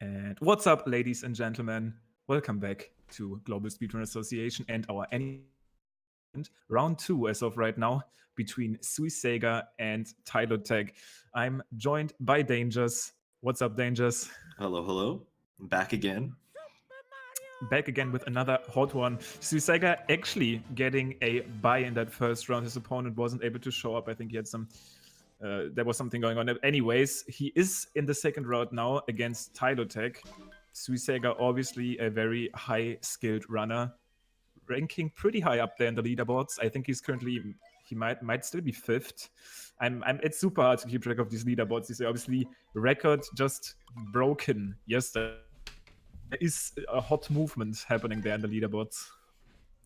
And what's up, ladies and gentlemen? Welcome back to Global Speedrun Association and our tournament, round two as of right now, between SuisaigaW and TiloTech. I'm joined by Dangers. What's up, Dangers? Hello, hello. I'm back again. Back again with another hot one. SuisaigaW actually getting a bye in that first round. His opponent wasn't able to show up. I think he had there was something going on. Anyways, he is in the second round now against TiloTech. SuisaigaW, obviously a very high-skilled runner, ranking pretty high up there in the leaderboards. I think he might still be fifth. It's super hard to keep track of these leaderboards. These are obviously record just broken yesterday. There is a hot movement happening there in the leaderboards.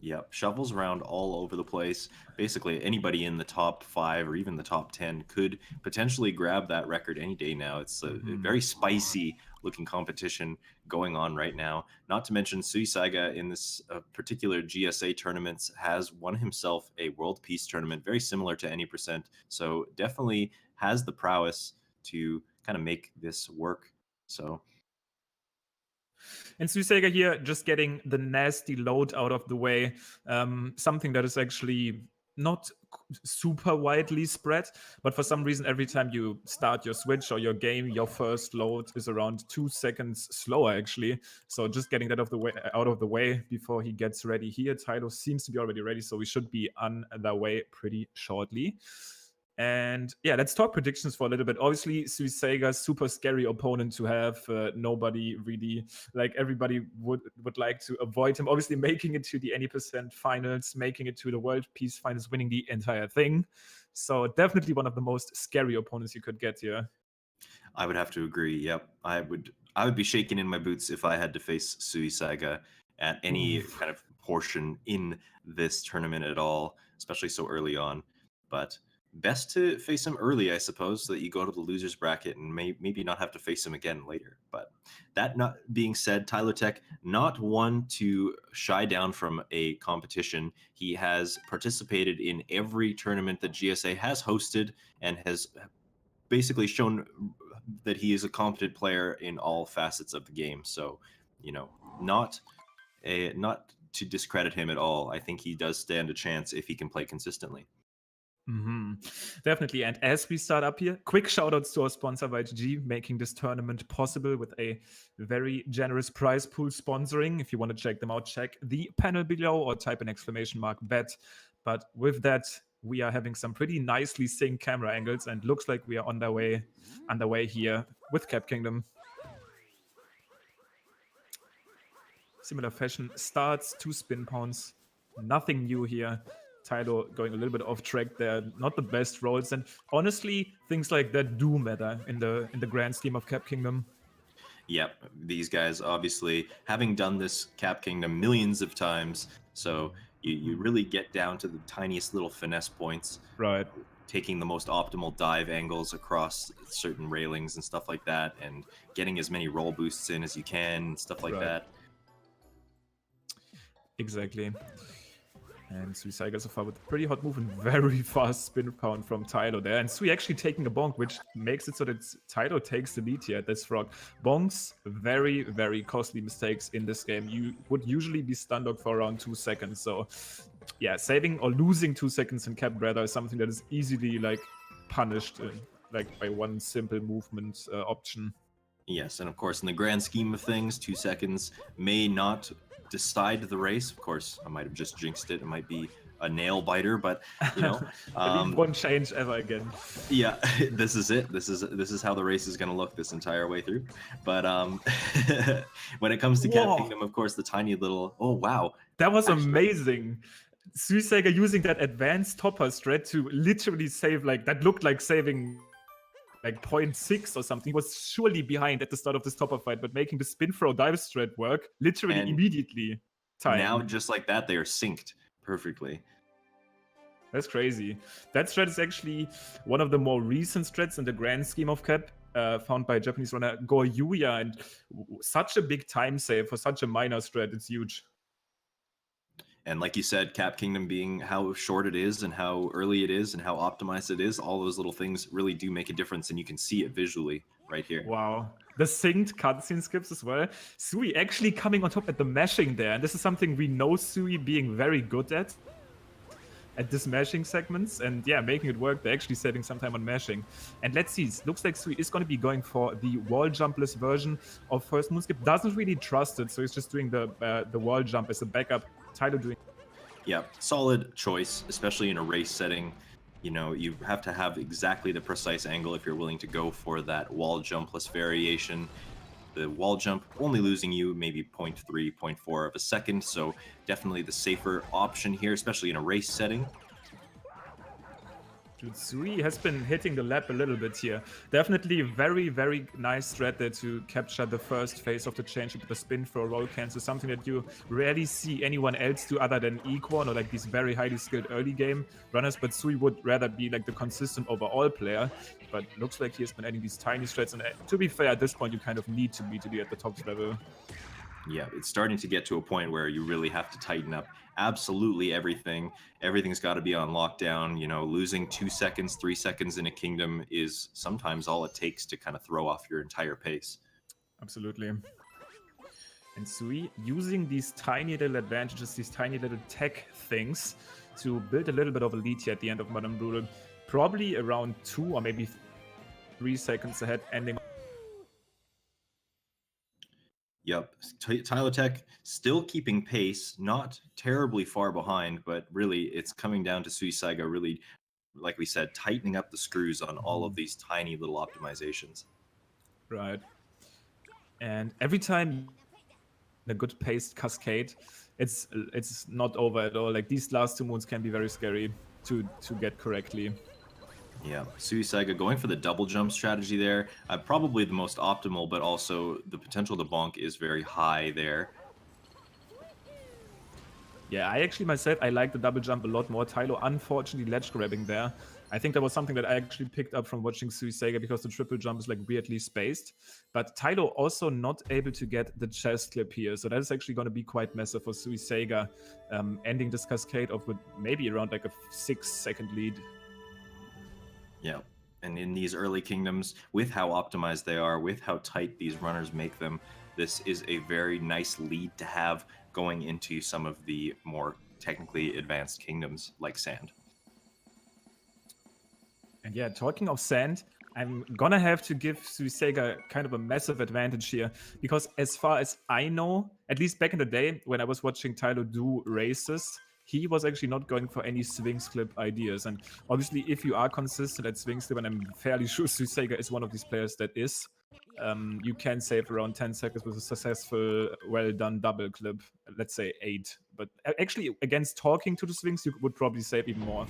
Yep, shovels around all over the place. Basically, anybody in the top 5 or even the top 10 could potentially grab that record any day now. It's a very spicy looking competition going on right now. Not to mention, SuisaigaW in this particular GSA tournaments has won himself a World Peace tournament, very similar to Any%. So definitely has the prowess to kind of make this work. So and SuisaigaW here just getting the nasty load out of the way, something that is actually not super widely spread, but for some reason every time you start your switch or your game, your first load is around 2 seconds slower actually. So just getting that out of the way before he gets ready here. Tylo seems to be already ready, so we should be on the way pretty shortly. And yeah, let's talk predictions for a little bit. Obviously, SuisaigaW, super scary opponent to have. Nobody really, like everybody would like to avoid him. Obviously, making it to the Any% finals, making it to the World Peace finals, winning the entire thing. So definitely one of the most scary opponents you could get here. I would have to agree. Yep, I would be shaking in my boots if I had to face SuisaigaW at any kind of portion in this tournament at all, especially so early on. But best to face him early, I suppose, so that you go to the losers bracket and maybe not have to face him again later. But that not being said, TiloTech, not one to shy down from a competition. He has participated in every tournament that GSA has hosted and has basically shown that he is a competent player in all facets of the game. So, not to discredit him at all. I think he does stand a chance if he can play consistently. Definitely. And as we start up here, quick shout outs to our sponsor YGG, making this tournament possible with a very generous prize pool sponsoring. If you want to check them out, check the panel below or type an !bet. But with that, we are having some pretty nicely synced camera angles and looks like we are underway here with Cap Kingdom. Similar fashion starts, 2 spin pounds, nothing new here. Tylo going a little bit off track there, not the best rolls, and honestly, things like that do matter in the grand scheme of Cap Kingdom. Yep, these guys obviously having done this Cap Kingdom millions of times, so you really get down to the tiniest little finesse points. Right. Taking the most optimal dive angles across certain railings and stuff like that, and getting as many roll boosts in as you can, and stuff like that. Exactly. And SuisaigaW so far with a pretty hot move and very fast spin pound from Tylo there. And Sui actually taking a bonk, which makes it so that Tylo takes the lead here at this frog. Bonks, very, very costly mistakes in this game. You would usually be stun locked for around 2 seconds. So yeah, saving or losing 2 seconds in cap rather is something that is easily punished by one simple movement option. Yes, and of course, in the grand scheme of things, 2 seconds may not decide the race. Of course, I might have just jinxed it. It might be a nail biter, but won't change ever again. Yeah, this is it. This is how the race is going to look this entire way through. But when it comes to Cap Kingdom, of course, the tiny little that was amazing. SuisaigaW using that advanced topper strat to literally save that looked like saving 0.6 or something. He was surely behind at the start of this topper fight, but making the spin throw dive strat work literally immediately. Now, just like that, they are synced perfectly. That's crazy. That strat is actually one of the more recent strats in the grand scheme of Cap, found by Japanese runner GoYuya, and such a big time save for such a minor strat. It's huge. And like you said, Cap Kingdom being how short it is and how early it is and how optimized it is, all those little things really do make a difference, and you can see it visually right here. Wow. The synced cutscene skips as well. Sui actually coming on top at the mashing there. And this is something we know Sui being very good at this mashing segments. And yeah, making it work. They're actually saving some time on mashing. And let's see. It looks like Sui is going to be going for the wall jumpless version of first moon skip. Doesn't really trust it. So he's just doing the wall jump as a backup. Tylo doing. Yeah, solid choice, especially in a race setting. You know, you have to have exactly the precise angle if you're willing to go for that wall jump plus variation. The wall jump only losing you maybe 0.3, 0.4 of a second, so definitely the safer option here, especially in a race setting. Dude, Sui has been hitting the lap a little bit here. Definitely very, very nice strat there to capture the first phase of the change with the spin for roll cancel, something that you rarely see anyone else do other than Equan or like these very highly skilled early game runners, but Sui would rather be like the consistent overall player, but looks like he has been adding these tiny strats, and to be fair, at this point you kind of need to be at the top level. Yeah, it's starting to get to a point where you really have to tighten up absolutely everything. Everything's got to be on lockdown. You know, losing 2 seconds, 3 seconds in a kingdom is sometimes all it takes to kind of throw off your entire pace. Absolutely. And Sui using these tiny little advantages, these tiny little tech things to build a little bit of a lead here at the end of Modern Brutal. Probably around 2 or maybe 3 seconds ahead, ending. Yep, TiloTech still keeping pace, not terribly far behind, but really it's coming down to SuisaigaW really, like we said, tightening up the screws on all of these tiny little optimizations. Right. And every time a good paced cascade, it's not over at all. Like these last 2 moons can be very scary to get correctly. Yeah, SuisaigaW going for the double jump strategy there. Probably the most optimal, but also the potential to bonk is very high there. Yeah, I actually myself, I like the double jump a lot more. Tylo unfortunately ledge grabbing there. I think that was something that I actually picked up from watching SuisaigaW because the triple jump is like weirdly spaced. But Tylo also not able to get the chest clip here. So that is actually going to be quite massive for SuisaigaW, ending this cascade off with maybe around like a 6-second lead. Yeah, and in these early kingdoms, with how optimized they are, with how tight these runners make them, this is a very nice lead to have going into some of the more technically advanced kingdoms like Sand. And yeah, talking of Sand, I'm gonna have to give SuisaigaW kind of a massive advantage here, because as far as I know, at least back in the day when I was watching Tylo do races, he was actually not going for any swing slip ideas. And obviously, if you are consistent at swing slip, and I'm fairly sure SuisaigaW is one of these players that is, you can save around 10 seconds with a successful, well-done double clip, let's say 8. But actually, against talking to the swings, you would probably save even more.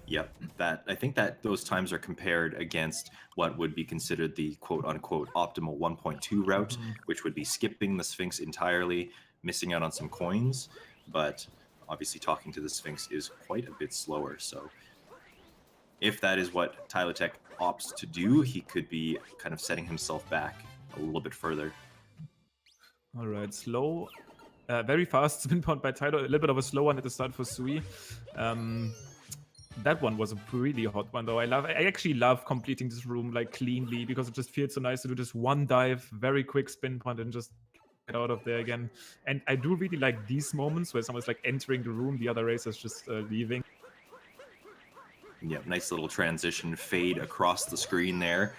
Yep, I think that those times are compared against what would be considered the quote-unquote optimal 1.2 route, which would be skipping the Sphinx entirely, missing out on some coins, but obviously talking to the Sphinx is quite a bit slower, so if that is what TiloTech opts to do, he could be kind of setting himself back a little bit further. All right, slow, very fast spin point by Tylo, a little bit of a slow one at the start for Sui. That one was a really hot one, though. I actually love completing this room like cleanly, because it just feels so nice to do this one dive, very quick spin point, and just get out of there again. And I do really like these moments where someone's like entering the room, the other racer's just leaving. Yeah, nice little transition fade across the screen there.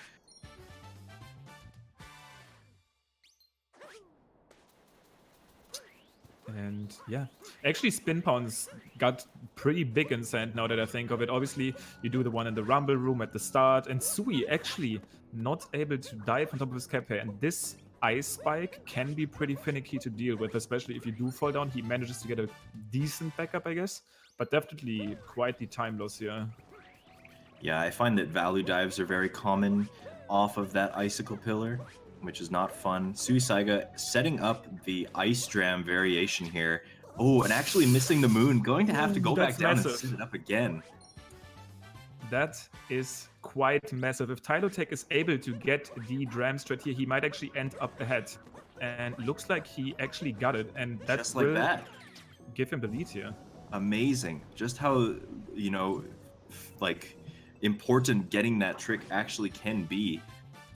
And yeah, actually spin pounds got pretty big in Sand now that I think of it. Obviously, you do the one in the Rumble room at the start, and Sui actually not able to dive on top of his cap here. And this ice spike can be pretty finicky to deal with, especially if you do fall down. He manages to get a decent backup, I guess, but definitely quite the time loss here. Yeah, I find that value dives are very common off of that icicle pillar, which is not fun. SuisaigaW setting up the ice dram variation here. Oh, and actually missing the moon, going to have to go back down and set it up again. That is quite massive. If TiloTech is able to get the dram strat here, he might actually end up ahead. And looks like he actually got it, and that just like that, give him the lead here. Amazing. Just how, you know, like important getting that trick actually can be.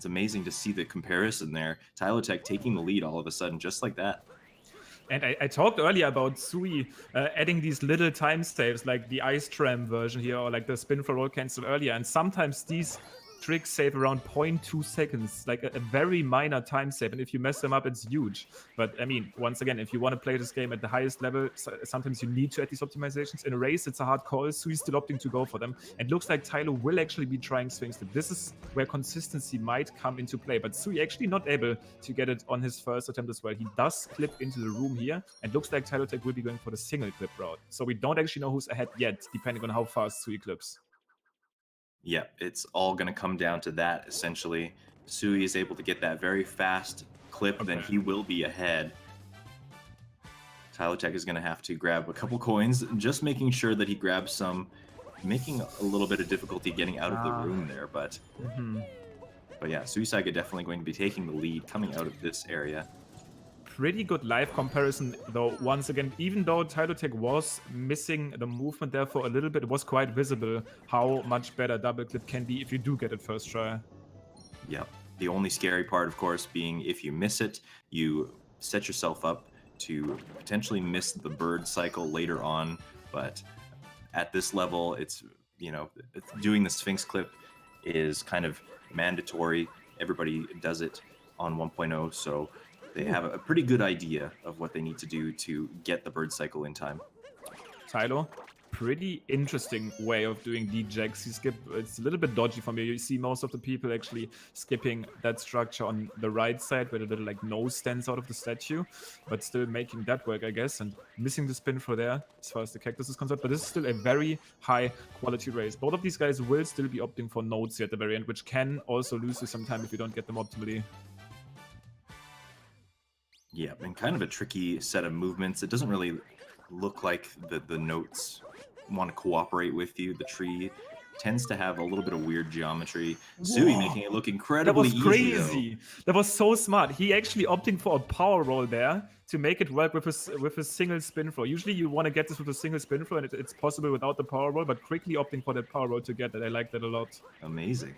It's amazing to see the comparison there. TiloTech taking the lead all of a sudden, just like that. And I talked earlier about Sui adding these little time saves, like the ice tram version here, or like the spin for roll cancel earlier. And sometimes these tricks save around 0.2 seconds, like a very minor time save. And if you mess them up, it's huge. But I mean, once again, if you want to play this game at the highest level, sometimes you need to add these optimizations. In a race, it's a hard call. Sui's still opting to go for them. And looks like Tylo will actually be trying swing slip. This is where consistency might come into play. But Sui actually not able to get it on his first attempt as well. He does clip into the room here. And looks like TiloTech will be going for the single clip route. So we don't actually know who's ahead yet, depending on how fast Sui clips. Yeah, it's all going to come down to that, essentially. Sui is able to get that very fast clip, then he will be ahead. TiloTech is going to have to grab a couple coins, just making sure that he grabs some, making a little bit of difficulty getting out of the room there, but yeah, SuisaigaW definitely going to be taking the lead coming out of this area. Pretty good live comparison, though. Once again, even though TiloTech was missing the movement there for a little bit, it was quite visible how much better double clip can be if you do get it first try. Yep. The only scary part, of course, being if you miss it, you set yourself up to potentially miss the bird cycle later on. But at this level, it's, you know, doing the Sphinx clip is kind of mandatory. Everybody does it on 1.0, so they have a pretty good idea of what they need to do to get the bird cycle in time. Tylo, pretty interesting way of doing the Jaxi skip. It's a little bit dodgy for me. You see most of the people actually skipping that structure on the right side where the little like nose stands out of the statue, but still making that work, I guess, and missing the spin for there as far as the cactus is concerned. But this is still a very high quality race. Both of these guys will still be opting for nodes here at the very end, which can also lose you some time if you don't get them optimally. Yeah, and kind of a tricky set of movements. It doesn't really look like the notes want to cooperate with you. The tree tends to have a little bit of weird geometry. Sui making it look incredibly easy. That was crazy. That was so smart. He actually opting for a power roll there to make it work with a single spin throw. Usually you want to get this with a single spin throw, and it's possible without the power roll, but quickly opting for that power roll to get that. I like that a lot. Amazing.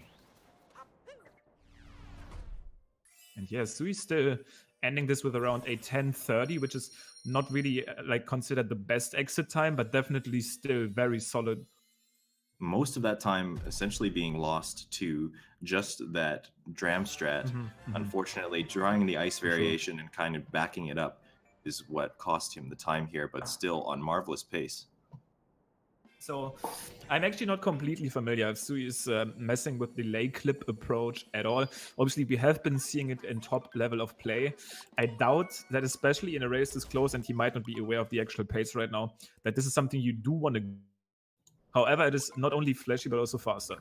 And yeah, Sui still ending this with around a 10:30, which is not really like considered the best exit time, but definitely still very solid. Most of that time essentially being lost to just that dram strat. Unfortunately, drawing the ice variation and kind of backing it up is what cost him the time here, but still on marvelous pace. So I'm actually not completely familiar if Sui is messing with the lay clip approach at all. Obviously, we have been seeing it in top level of play. I doubt that, especially in a race this close, and he might not be aware of the actual pace right now, that this is something you do want to. However, it is not only flashy, but also faster.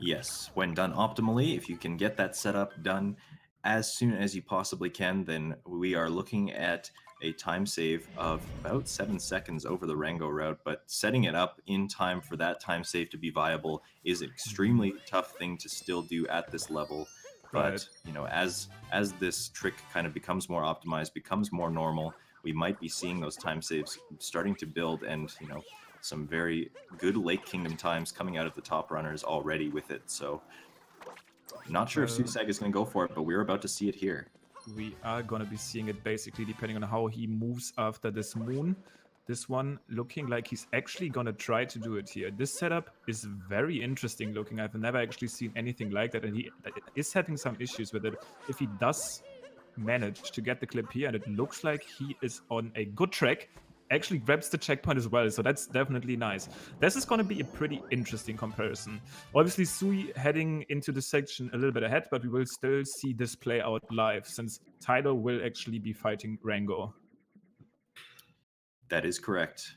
Yes, when done optimally, if you can get that setup done as soon as you possibly can, then we are looking at a time save of about 7 seconds over the Rango route, but setting it up in time for that time save to be viable is an extremely tough thing to still do at this level. But, you know, as this trick kind of becomes more optimized, becomes more normal, we might be seeing those time saves starting to build, and, you know, some very good Lake Kingdom times coming out of the top runners already with it. So not sure if SuisaigaW is going to go for it, but we're about to see it here. We are going to be seeing it basically depending on how he moves after this moon. This one looking like he's actually going to try to do it here. This setup is very interesting looking. I've never actually seen anything like that, and he is having some issues with it. If he does manage to get the clip here, and it looks like he is on a good track, actually grabs the checkpoint as well, so that's definitely nice. This is going to be a pretty interesting comparison. Obviously, Sui heading into this section a little bit ahead, but we will still see this play out live, since Tylo will actually be fighting Rango. That is correct.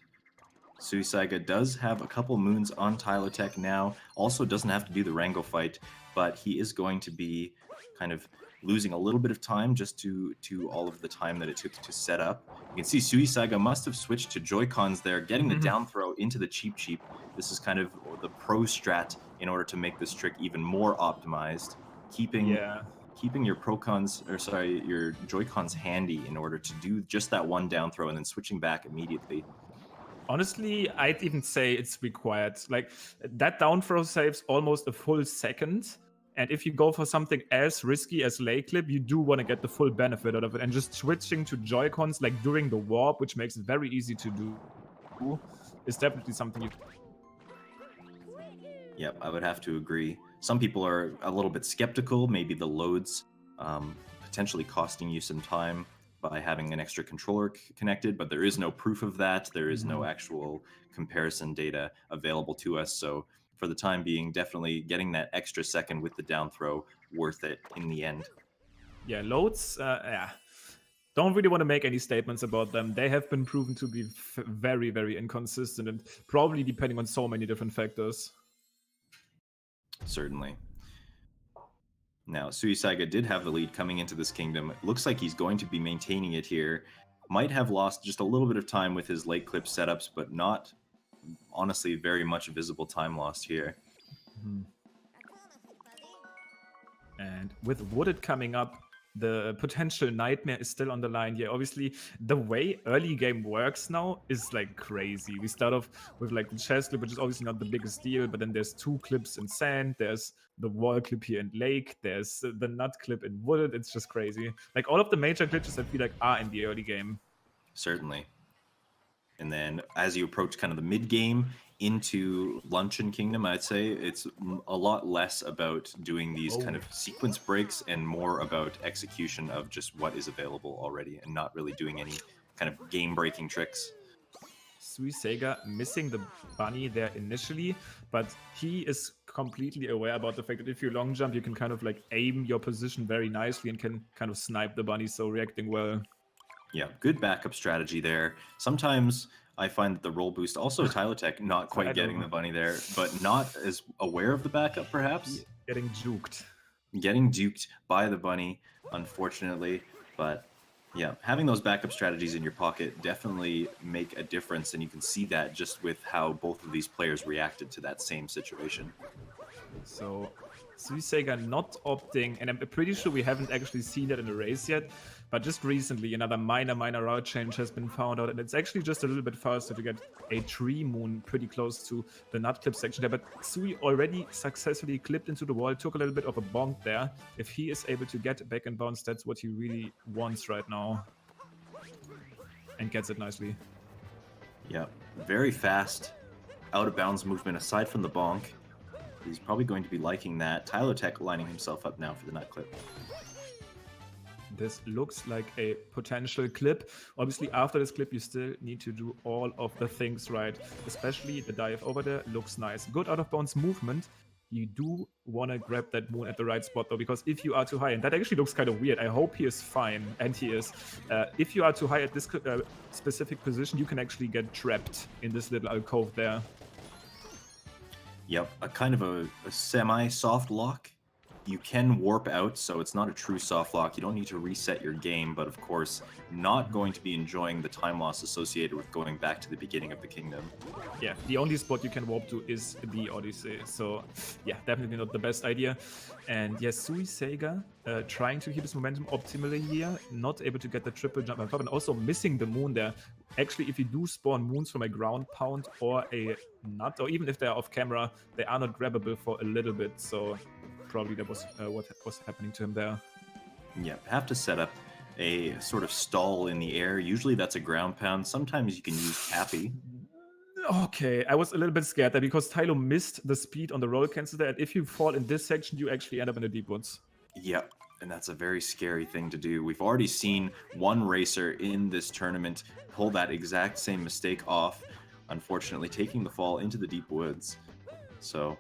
SuisaigaW does have a couple moons on TiloTech now, also doesn't have to do the Rango fight, but he is going to be kind of losing a little bit of time just to all of the time that it took to set up. You can see SuisaigaW must have switched to Joy-Cons there, getting the down throw into the cheap. This is kind of the pro strat in order to make this trick even more optimized, keeping your your Joy-Cons handy in order to do just that one down throw and then switching back immediately. Honestly, I'd even say it's required. Like, that down throw saves almost a full second. And if you go for something as risky as lay clip, you do want to get the full benefit out of it. And just switching to Joy-Cons like during the warp, which makes it very easy to do, is definitely something you. Yep, I would have to agree. Some people are a little bit skeptical, maybe the loads potentially costing you some time by having an extra controller connected, but there is no proof of that. There is no actual comparison data available to us. So for the time being, definitely getting that extra second with the down throw, worth it in the end. Yeah, loads, yeah. Don't really want to make any statements about them. They have been proven to be very, very inconsistent and probably depending on so many different factors. Certainly. Now, Suisaiga did have the lead coming into this kingdom. It looks like he's going to be maintaining it here. Might have lost just a little bit of time with his late clip setups, but not, honestly, very much visible time lost here. And with Wooded coming up, the potential nightmare is still on the line here. Obviously, the way early game works now is like crazy. We start off with like the chest clip, which is obviously not the biggest deal, but then there's 2 clips in sand, there's the wall clip here in lake, there's the nut clip in Wooded. It's just crazy. Like all of the major glitches I feel like are in the early game. Certainly. And then as you approach kind of the mid game into Luncheon Kingdom, I'd say it's a lot less about doing these kind of sequence breaks and more about execution of just what is available already and not really doing any kind of game-breaking tricks. Suisaiga missing the bunny there initially, but he is completely aware about the fact that if you long jump, you can kind of like aim your position very nicely and can kind of snipe the bunny, so reacting well. Yeah, good backup strategy there. Sometimes I find that the roll boost, also TiloTech, not quite getting the bunny there, but not as aware of the backup, perhaps. Getting juked. Getting duped by the bunny, unfortunately. But yeah, having those backup strategies in your pocket definitely make a difference, and you can see that just with how both of these players reacted to that same situation. So Suisaiga not opting, and I'm pretty sure we haven't actually seen that in the race yet, but just recently another minor route change has been found out, and it's actually just a little bit faster to get a tree moon pretty close to the nut clip section there, but Sui already successfully clipped into the wall, took a little bit of a bonk there. If he is able to get back and bounce, that's what he really wants right now. And gets it nicely. Yeah, very fast out of bounds movement aside from the bonk. He's probably going to be liking that. TiloTech lining himself up now for the nut clip. This looks like a potential clip. Obviously, after this clip, you still need to do all of the things right. Especially the dive over there looks nice. Good out of bounds movement. You do want to grab that moon at the right spot, though, because if you are too high, and that actually looks kind of weird. I hope he is fine, and he is. If you are too high at this specific position, you can actually get trapped in this little alcove there. Yep, a kind of a semi-soft lock. You can warp out, so it's not a true soft lock. You don't need to reset your game, but of course, not going to be enjoying the time loss associated with going back to the beginning of the kingdom. Yeah, the only spot you can warp to is the Odyssey, so yeah, definitely not the best idea. And yes, Suisaiga trying to keep his momentum optimally here, not able to get the triple jump on top, and also missing the moon there. Actually, if you do spawn moons from a ground pound or a nut, or even if they are off camera, they are not grabbable for a little bit, so probably that was what was happening to him there. Yeah, have to set up a sort of stall in the air. Usually that's a ground pound. Sometimes you can use Cappy. Okay, I was a little bit scared there because Tylo missed the speed on the roll cancel there, and if you fall in this section, you actually end up in the deep woods. Yep, and that's a very scary thing to do. We've already seen one racer in this tournament pull that exact same mistake off, unfortunately taking the fall into the deep woods. So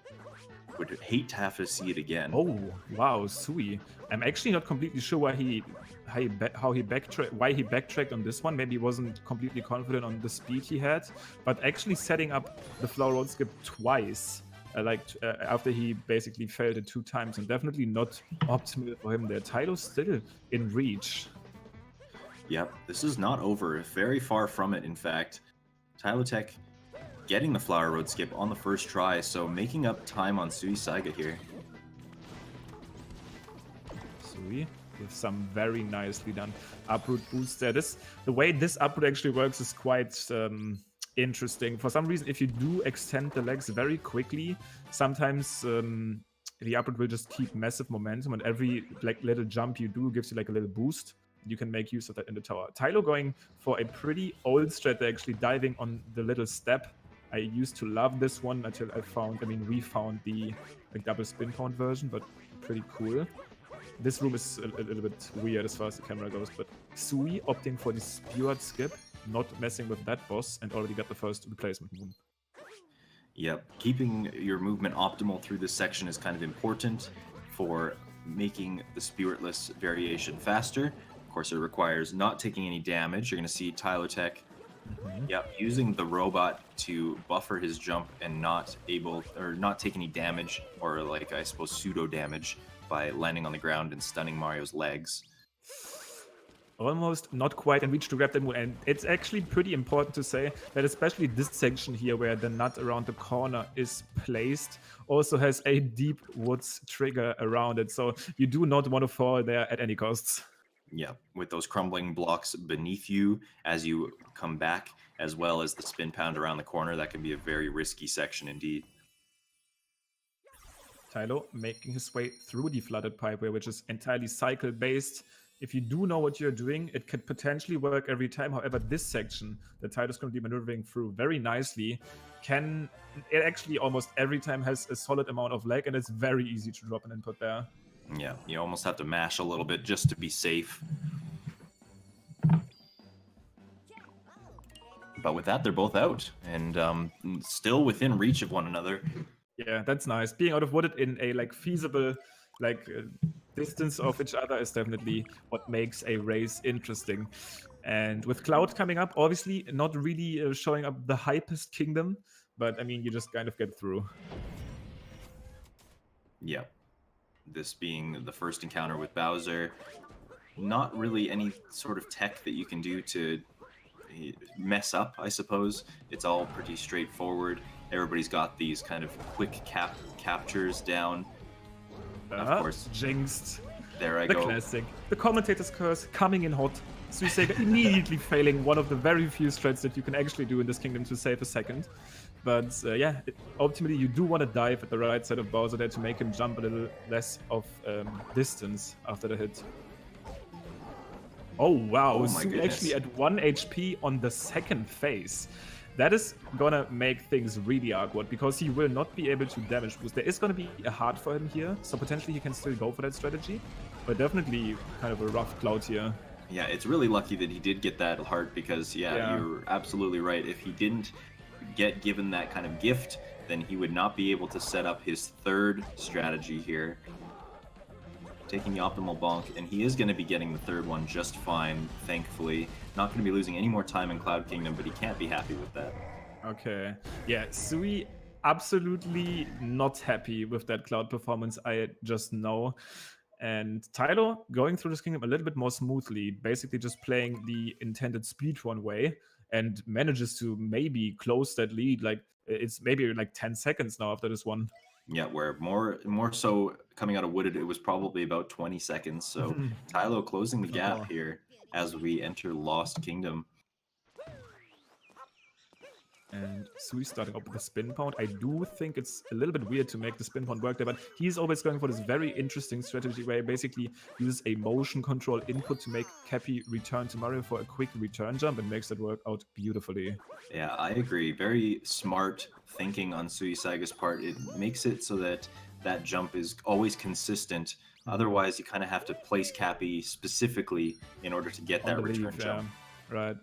would hate to have to see it again. Oh wow, Sui. I'm actually not completely sure why he backtracked on this one. Maybe he wasn't completely confident on the speed he had, but actually setting up the flower road skip twice, after he basically failed it 2 times, and definitely not optimal for him there. Tylo's still in reach. Yep, this is not over. Very far from it, in fact. TiloTech getting the flower road skip on the first try, so making up time on Suisaiga here. Sui with some very nicely done uproot boost there. The way this uproot actually works is quite Interesting. For some reason, if you do extend the legs very quickly, sometimes the upward will just keep massive momentum, and every like little jump you do gives you like a little boost. You can make use of that in the tower. Tylo going for a pretty old strat, actually diving on the little step. I used to love this one until we found the like double spin count version, but pretty cool. This room is a little bit weird as far as the camera goes, but Sui opting for the Speward skip, not messing with that boss, and already got the first replacement moon. Yep, keeping your movement optimal through this section is kind of important for making the Spiritless variation faster. Of course, it requires not taking any damage. You're going to see TiloTech, using the robot to buffer his jump and not take any damage, or like I suppose pseudo damage, by landing on the ground and stunning Mario's legs. Almost not quite in reach to grab the moon, and it's actually pretty important to say that especially this section here where the nut around the corner is placed also has a deep woods trigger around it, so you do not want to fall there at any costs. Yeah, with those crumbling blocks beneath you as you come back, as well as the spin pound around the corner, that can be a very risky section indeed. Tylo making his way through the flooded pipeway, which is entirely cycle based. If you do know what you're doing, it could potentially work every time. However, this section that Tylo's going to be maneuvering through very nicely it actually almost every time has a solid amount of lag, and it's very easy to drop an input there. Yeah, you almost have to mash a little bit just to be safe. But with that, they're both out and still within reach of one another. Yeah, that's nice. Being out of wooded in a like feasible distance of each other is definitely what makes a race interesting. And with Cloud coming up, obviously not really showing up the hypest kingdom, but I mean, you just kind of get through. Yeah. This being the first encounter with Bowser, not really any sort of tech that you can do to mess up, I suppose. It's all pretty straightforward. Everybody's got these kind of quick captures down. Of course. Jinxed. There I go. The classic. The Commentator's Curse coming in hot. SuisaigaW immediately failing one of the very few strats that you can actually do in this kingdom to save a second. But ultimately you do want to dive at the right side of Bowser there to make him jump a little less of distance after the hit. Oh wow, Sui actually at 1 HP on the second phase. That is gonna make things really awkward because he will not be able to damage boost. There is gonna be a hard for him here, so potentially he can still go for that strategy, but definitely kind of a rough Cloud here. Yeah, it's really lucky that he did get that heart because, you're absolutely right. If he didn't get given that kind of gift, then he would not be able to set up his third strategy here. Taking the optimal bonk, and he is going to be getting the third one just fine, thankfully. Not going to be losing any more time in Cloud Kingdom, but he can't be happy with that. Okay. Yeah, Sui absolutely not happy with that Cloud performance, I just know. And Tylo going through this kingdom a little bit more smoothly, basically just playing the intended speedrun way, and manages to maybe close that lead. Like, it's maybe like 10 seconds now after this one. Yeah, where more so coming out of Wooded, it was probably about 20 seconds. So Tylo closing the gap here as we enter Lost Kingdom. And Sui starting up with the spin pound. I do think it's a little bit weird to make the spin pound work there, but he's always going for this very interesting strategy where he basically uses a motion control input to make Cappy return to Mario for a quick return jump and makes it work out beautifully. Yeah, I agree. Very smart thinking on SuisaigaW's part. It makes it so that that jump is always consistent. Otherwise, you kind of have to place Cappy specifically in order to get that return jump. Right.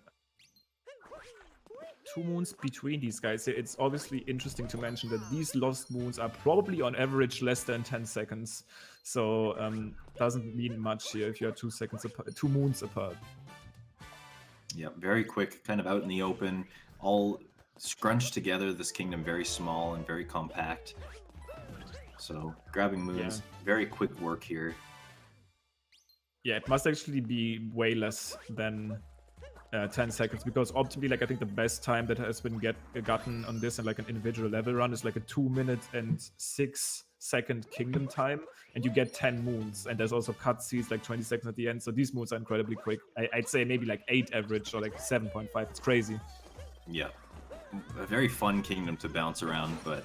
2 moons between these guys here. It's obviously interesting to mention that these lost moons are probably on average less than 10 seconds. So doesn't mean much here if you're 2 moons apart. Yeah, very quick, kind of out in the open, all scrunched together. This kingdom very small and very compact. So grabbing moons, very quick work here. Yeah, it must actually be way less than 10 seconds, because optimally, like, I think the best time that has been gotten on this in like an individual level run is like a 2 minute and 6 second kingdom time, and you get 10 moons, and there's also cutscenes like 20 seconds at the end, so these moons are incredibly quick. I'd say maybe like 8 average or like 7.5. It's crazy. Yeah, a very fun kingdom to bounce around, but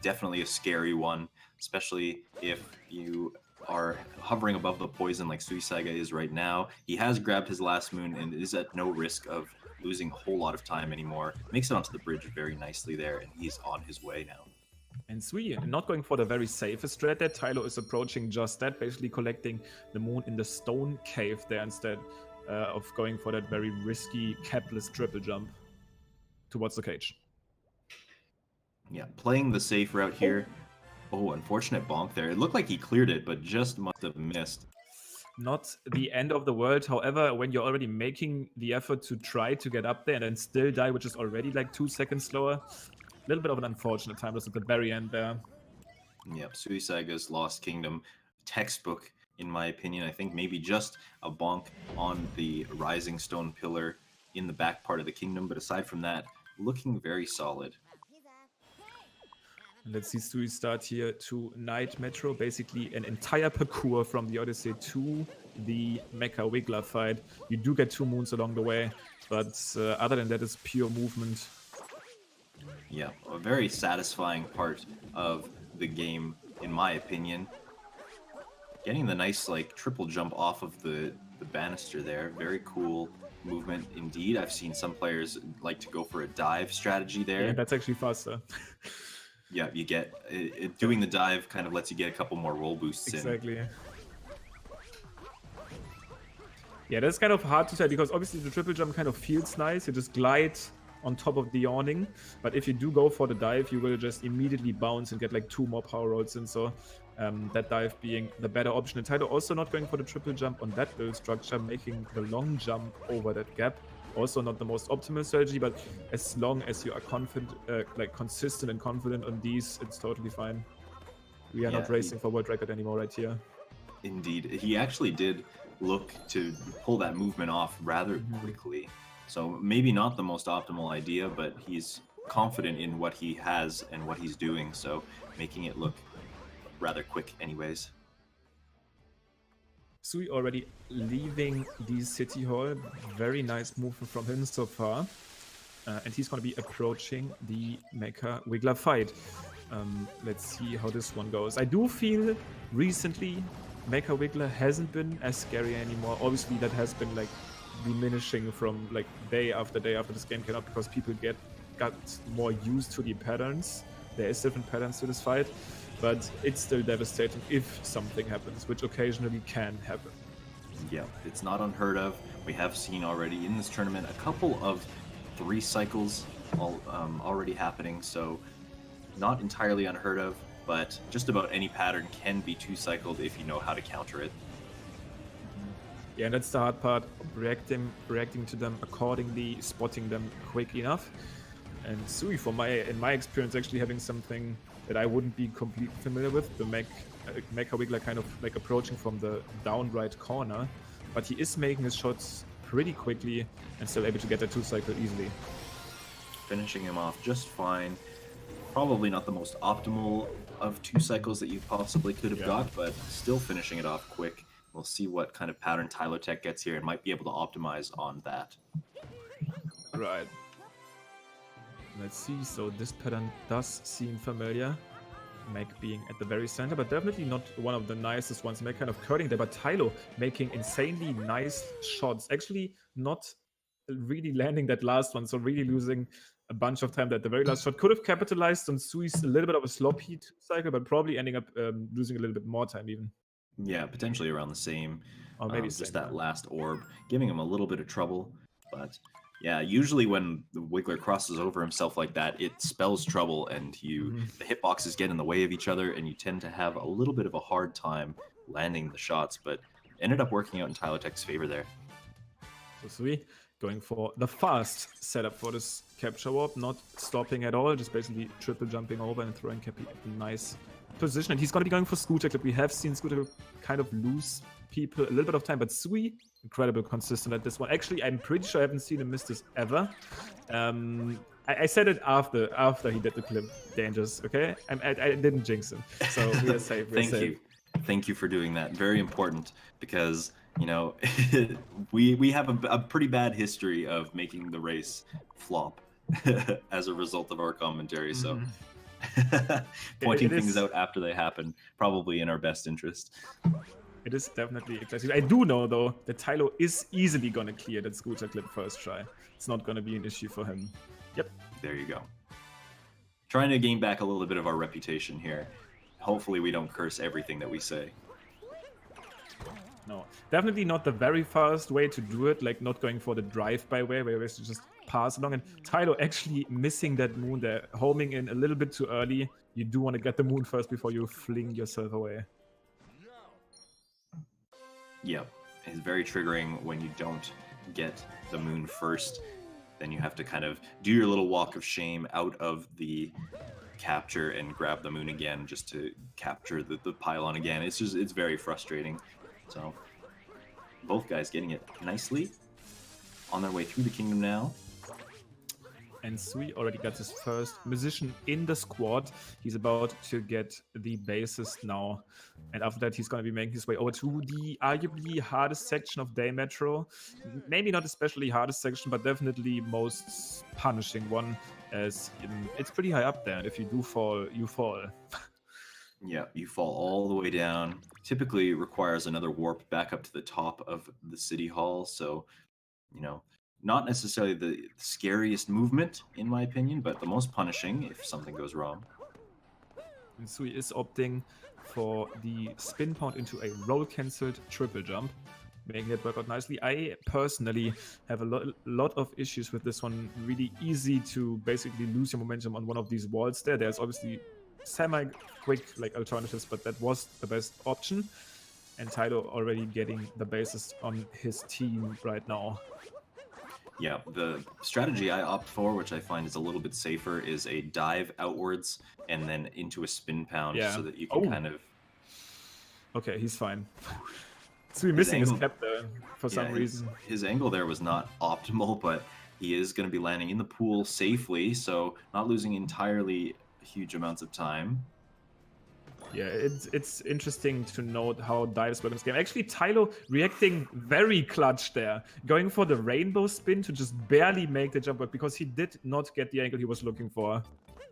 definitely a scary one, especially if you are hovering above the poison like SuisaigaW is right now. He has grabbed his last moon and is at no risk of losing a whole lot of time anymore. Makes it onto the bridge very nicely there, and he's on his way now. And Sui not going for the very safest strat there. Tylo is approaching just that, basically collecting the moon in the stone cave there instead of going for that very risky capless triple jump towards the cage. Yeah, playing the safe route here. Oh, unfortunate bonk there. It looked like he cleared it, but just must have missed. Not the end of the world. However, when you're already making the effort to try to get up there and then still die, which is already like 2 seconds slower, a little bit of an unfortunate time loss at the very end there. Yep, SuisaigaW's Lost Kingdom, textbook in my opinion. I think maybe just a bonk on the rising stone pillar in the back part of the kingdom, but aside from that, looking very solid. Let's see Sui start here to Night Metro, basically an entire parcours from the Odyssey to the Mecha Wiggler fight. You do get 2 moons along the way, but other than that, it's pure movement. Yeah, a very satisfying part of the game, in my opinion. Getting the nice like triple jump off of the banister there, very cool movement indeed. I've seen some players like to go for a dive strategy there. Yeah, that's actually faster. Yeah, you get doing the dive kind of lets you get a couple more roll boosts exactly. Yeah, that's kind of hard to say because obviously the triple jump kind of feels nice. You just glide on top of the awning, but if you do go for the dive, you will just immediately bounce and get like 2 more power rolls in. So that dive being the better option. And Tylo also not going for the triple jump on that build structure, making the long jump over that gap. Also not the most optimal strategy, but as long as you are confident, like consistent and confident on these, it's totally fine. We are not racing for world record anymore right here. Indeed, he actually did look to pull that movement off rather quickly. So maybe not the most optimal idea, but he's confident in what he has and what he's doing, so making it look rather quick anyways. Sui already leaving the city hall. Very nice movement from him so far. And he's going to be approaching the Mecha Wiggler fight. Let's see how this one goes. I do feel recently Mecha Wiggler hasn't been as scary anymore. Obviously that has been like diminishing from like day after this game came out because people got more used to the patterns. There is different patterns to this fight, but it's still devastating if something happens, which occasionally can happen. Yeah, it's not unheard of. We have seen already in this tournament a couple of 3 cycles already happening, so not entirely unheard of, but just about any pattern can be 2-cycled if you know how to counter it. Yeah, and that's the hard part, reacting to them accordingly, spotting them quick enough. And Sui, in my experience, actually having something that I wouldn't be completely familiar with, the Mecha Wiggler kind of like approaching from the down right corner, but he is making his shots pretty quickly and still able to get that 2-cycle easily. Finishing him off just fine. Probably not the most optimal of 2 cycles that you possibly could have got, but still finishing it off quick. We'll see what kind of pattern TiloTech gets here and might be able to optimize on that. Right. Let's see. So this pattern does seem familiar. Meg being at the very center, but definitely not one of the nicest ones. Meg kind of curling there, but Tylo making insanely nice shots. Actually not really landing that last one, so really losing a bunch of time. That the very last shot could have capitalized on Sui's a little bit of a sloppy cycle, but probably ending up losing a little bit more time even. Yeah, potentially around the same. Or maybe just that last orb, giving him a little bit of trouble. But yeah, usually when the Wiggler crosses over himself like that, it spells trouble, and the hitboxes get in the way of each other, and you tend to have a little bit of a hard time landing the shots. But ended up working out in TiloTech's favor there. So Sui going for the fast setup for this capture warp, not stopping at all, just basically triple jumping over and throwing Cappy at a nice position. And he's going to be going for Scooter Clip. We have seen Scooter kind of lose people a little bit of time, but Sui, incredible consistent at this one. Actually, I'm pretty sure I haven't seen him miss this ever. I said it after he did the clip. Dangerous, okay? I didn't jinx him, so we are safe. Thank you for doing that. Very important, because you know we have a pretty bad history of making the race flop as a result of our commentary. So Mhm. pointing It things is. out after they happen, probably in our best interest. It is definitely exciting. I do know though that Tylo is easily gonna clear that scooter clip first try. It's not gonna be an issue for him. Yep. There you go. Trying to gain back a little bit of our reputation here. Hopefully we don't curse everything that we say. No, definitely not the very fast way to do it, like not going for the drive-by way where you just pass along. And Tylo actually missing that moon there, homing in a little bit too early. You do want to get the moon first before you fling yourself away. Yep, it's very triggering when you don't get the moon first. Then you have to kind of do your little walk of shame out of the capture and grab the moon again just to capture the pylon again. It's very frustrating. So both guys getting it nicely on their way through the kingdom now. And Sui already got his first musician in the squad. He's about to get the bassist now. And after that, he's going to be making his way over to the arguably hardest section of Day Metro. Maybe not especially hardest section, but definitely most punishing one, as it's pretty high up there. And if you do fall, you fall. Yeah, you fall all the way down. Typically requires another warp back up to the top of the city hall. So, you know, not necessarily the scariest movement, in my opinion, but the most punishing if something goes wrong. And Sui is opting for the spin pound into a roll-cancelled triple jump, making it work out nicely. I personally have a lot of issues with this one. Really easy to basically lose your momentum on one of these walls there. There's obviously semi-quick like alternatives, but that was the best option. And Tylo already getting the bases on his team right now. Yeah, the strategy I opt for, which I find is a little bit safer, is a dive outwards and then into a spin pound so that you can kind of... Okay, he's fine. So we're missing his cap there for some reason. His angle there was not optimal, but he is going to be landing in the pool safely, so not losing entirely huge amounts of time. Yeah, it's interesting to note how dives work in this game. Actually, Tylo reacting very clutch there, going for the rainbow spin to just barely make the jump work because he did not get the angle he was looking for.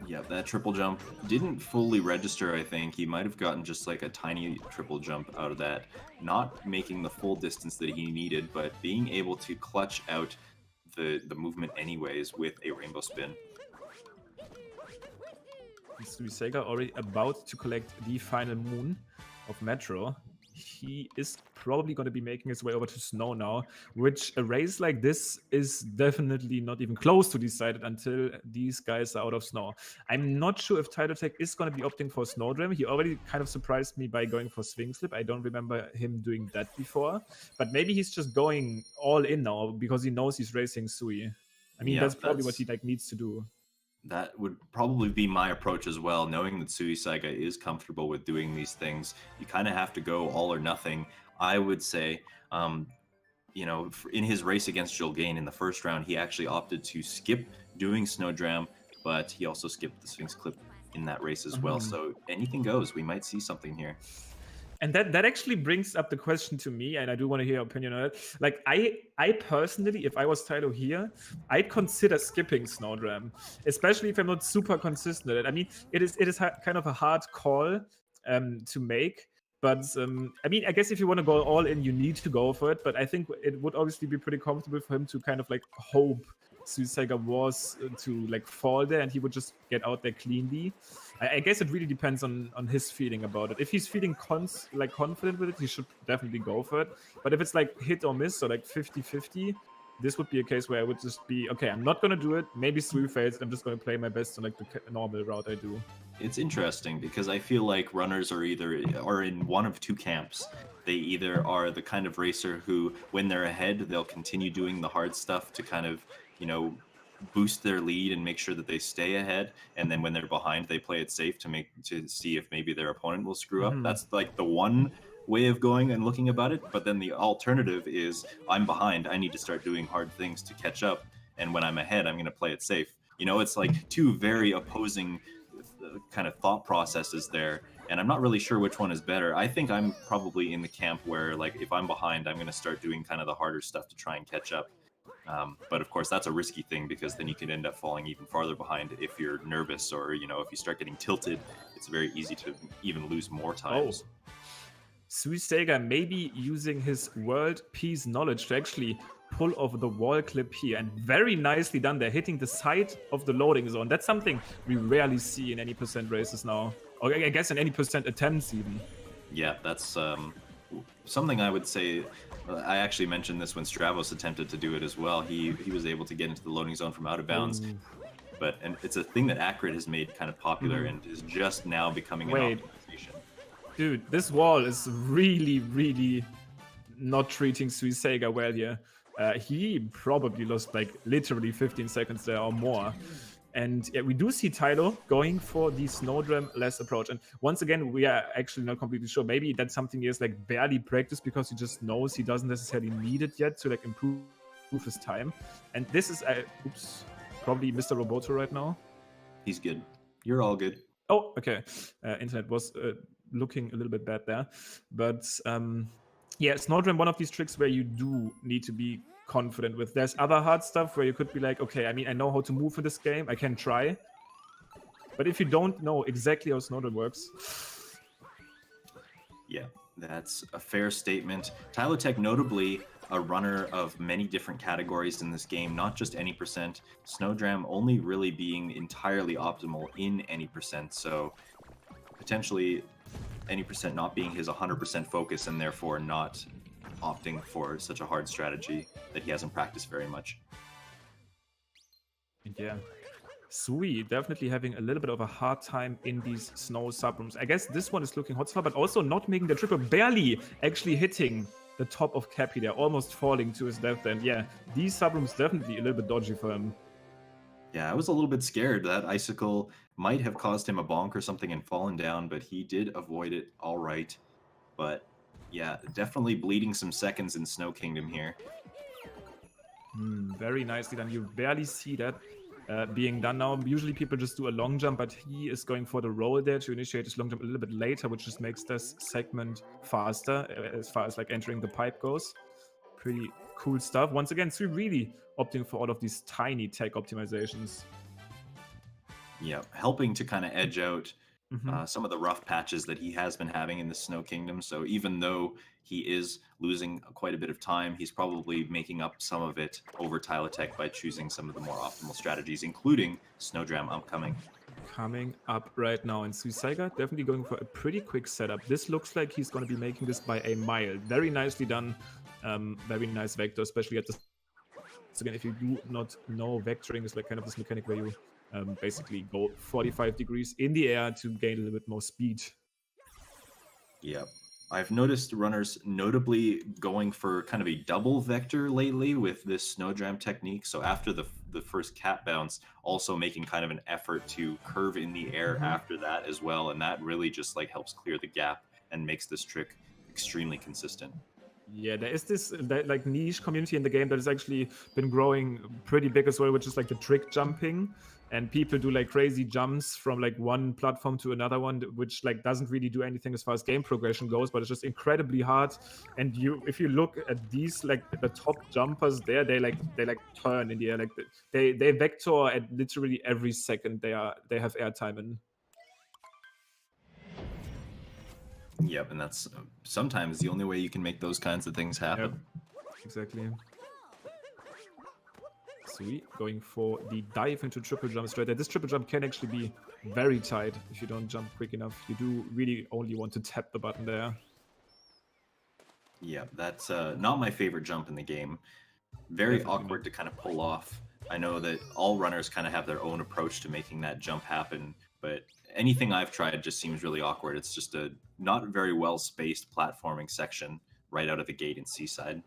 Yeah, that triple jump didn't fully register, I think. He might have gotten just like a tiny triple jump out of that, not making the full distance that he needed, but being able to clutch out the movement anyways with a rainbow spin. SuisaigaW already about to collect the final moon of Metro. He is probably going to be making his way over to Snow now, which a race like this is definitely not even close to decided until these guys are out of Snow. I'm not sure if TiloTech is going to be opting for Snowdram. He already kind of surprised me by going for Swing Slip. I don't remember him doing that before, but maybe he's just going all in now because he knows he's racing Sui. I mean, that's probably what he needs to do. That would probably be my approach as well, knowing that Suisaiga is comfortable with doing these things. You kind of have to go all or nothing. I would say, you know, in his race against Jolgain in the first round, he actually opted to skip doing Snowdram, but he also skipped the Sphinx Clip in that race as well. So anything goes. We might see something here. And that actually brings up the question to me, and I do want to hear your opinion on it. Like, I personally, if I was Tylo here, I'd consider skipping Snowdram, especially if I'm not super consistent at it. I mean, it is kind of a hard call to make. But, I mean, I guess if you want to go all in, you need to go for it. But I think it would obviously be pretty comfortable for him to kind of, like, hope SuisaigaW was to, like, fall there and he would just get out there cleanly. I guess it really depends on his feeling about it. If he's feeling confident with it, he should definitely go for it. But if it's, like, hit or miss, or, like, 50-50, this would be a case where I would just be, okay, I'm not going to do it. Maybe Sui fails. I'm just going to play my best on, like, the normal route I do. It's interesting because I feel like runners are in one of two camps. They either are the kind of racer who, when they're ahead, they'll continue doing the hard stuff to kind of, you know, boost their lead and make sure that they stay ahead, and then when they're behind, they play it safe to see if maybe their opponent will screw up. That's like the one way of going and looking about it. But then the alternative is, I'm behind, I need to start doing hard things to catch up, and when I'm ahead, I'm going to play it safe. You know, it's like two very opposing kind of thought processes there, and I'm not really sure which one is better. I think I'm probably in the camp where, like, if I'm behind, I'm going to start doing kind of the harder stuff to try and catch up. But of course, that's a risky thing because then you can end up falling even farther behind if you're nervous or, you know, if you start getting tilted, it's very easy to even lose more times. SuisaigaW maybe using his world peace knowledge to actually pull off the wall clip here, and very nicely done there, hitting the side of the loading zone. That's something we rarely see in any percent races now, or I guess in any percent attempts even. Yeah, that's something I would say. I actually mentioned this when Stravos attempted to do it as well. He was able to get into the loading zone from out of bounds. And it's a thing that Acrid has made kind of popular and is just now becoming an optimization. Dude, this wall is really, really not treating SuisaigaW well here. He probably lost like literally 15 seconds there or more. And yeah, we do see Tylo going for the Snowdram-less approach. And once again, we are actually not completely sure. Maybe that's something he has like barely practiced because he just knows he doesn't necessarily need it yet to like improve his time. And this is, oops, probably Mr. Roboto right now. He's good. You're all good. Oh, okay. Internet was looking a little bit bad there. But yeah, Snowdram, one of these tricks where you do need to be confident with. There's other hard stuff where you could be like, okay, I mean, I know how to move in this game. I can try. But if you don't know exactly how Snowdram works... Yeah, that's a fair statement. TiloTech, notably a runner of many different categories in this game, not just any percent. Snowdram only really being entirely optimal in any percent, so potentially any percent not being his 100% focus and therefore not opting for such a hard strategy that he hasn't practiced very much. Yeah. Sui definitely having a little bit of a hard time in these snow subrooms. I guess this one is looking hot spot, but also not making the triple, barely actually hitting the top of Cappy there, almost falling to his death. And yeah, these subrooms definitely a little bit dodgy for him. Yeah, I was a little bit scared that icicle might have caused him a bonk or something and fallen down, but he did avoid it all right. But yeah, definitely bleeding some seconds in Snow Kingdom here. Very nicely done. You barely see that being done now. Usually people just do a long jump, but he is going for the roll there to initiate his long jump a little bit later, which just makes this segment faster as far as like entering the pipe goes. Pretty cool stuff. Once again, Sui really opting for all of these tiny tech optimizations. Yeah, helping to kind of edge out some of the rough patches that he has been having in the Snow Kingdom. So even though he is losing quite a bit of time, he's probably making up some of it over TiloTech by choosing some of the more optimal strategies, including Snowdram upcoming. Coming up right now, and SuisaigaW definitely going for a pretty quick setup. This looks like he's going to be making this by a mile. Very nicely done. Very nice vector, especially at the... So again, if you do not know, vectoring is like kind of this mechanic where you basically go 45 degrees in the air to gain a little bit more speed. Yeah, I've noticed runners notably going for kind of a double vector lately with this Snowdram technique. So after the first cat bounce, also making kind of an effort to curve in the air after that as well. And that really just like helps clear the gap and makes this trick extremely consistent. Yeah, there is this like niche community in the game that has actually been growing pretty big as well, which is like the trick jumping. And people do like crazy jumps from like one platform to another one, which like doesn't really do anything as far as game progression goes, but it's just incredibly hard. And if you look at these, like the top jumpers there, they turn in the air, like they vector at literally every second they have airtime in. Yep, and that's sometimes the only way you can make those kinds of things happen. Yep, exactly. Sui going for the dive into triple jump straight there. This triple jump can actually be very tight if you don't jump quick enough. You do really only want to tap the button there. Yeah, that's not my favorite jump in the game. Very awkward to kind of pull off. I know that all runners kind of have their own approach to making that jump happen, but anything I've tried just seems really awkward. It's just a not very well spaced platforming section right out of the gate in Seaside.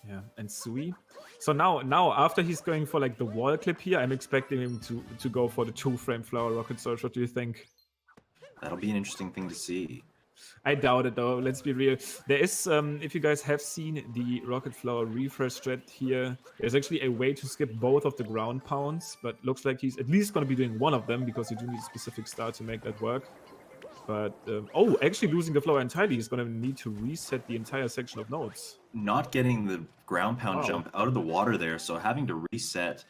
Yeah, and Sui. So now after he's going for like the wall clip here, I'm expecting him to go for the 2-frame flower rocket surge. What do you think? That'll be an interesting thing to see. I doubt it though, let's be real. There is, if you guys have seen the Rocket Flower refresh strat here, there's actually a way to skip both of the ground pounds, but looks like he's at least going to be doing one of them because you do need a specific start to make that work. But, oh, actually losing the floor entirely. He's going to need to reset the entire section of nodes. Not getting the ground pound Wow. jump out of the water there, so having to reset.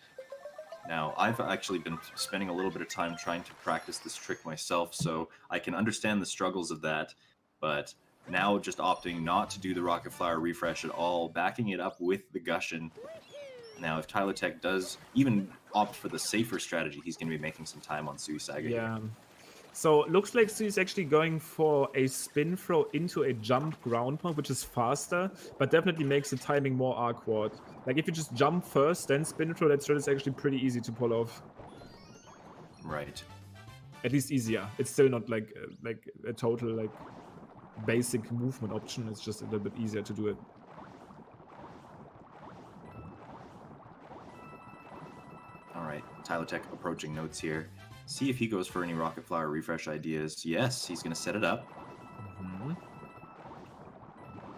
Now, I've actually been spending a little bit of time trying to practice this trick myself, so I can understand the struggles of that, but now just opting not to do the Rocket Flower refresh at all, backing it up with the Gushin. Now, if TiloTech does even opt for the safer strategy, he's going to be making some time on SuisaigaW. Yeah. So looks like Sui is actually going for a spin throw into a jump ground pound, which is faster, but definitely makes the timing more awkward. Like if you just jump first, then spin throw, that strat is actually pretty easy to pull off. Right. At least easier. It's still not like a total like basic movement option. It's just a little bit easier to do it. All right, TiloTech approaching notes here. See if he goes for any Rocket Flower refresh ideas. Yes, he's going to set it up.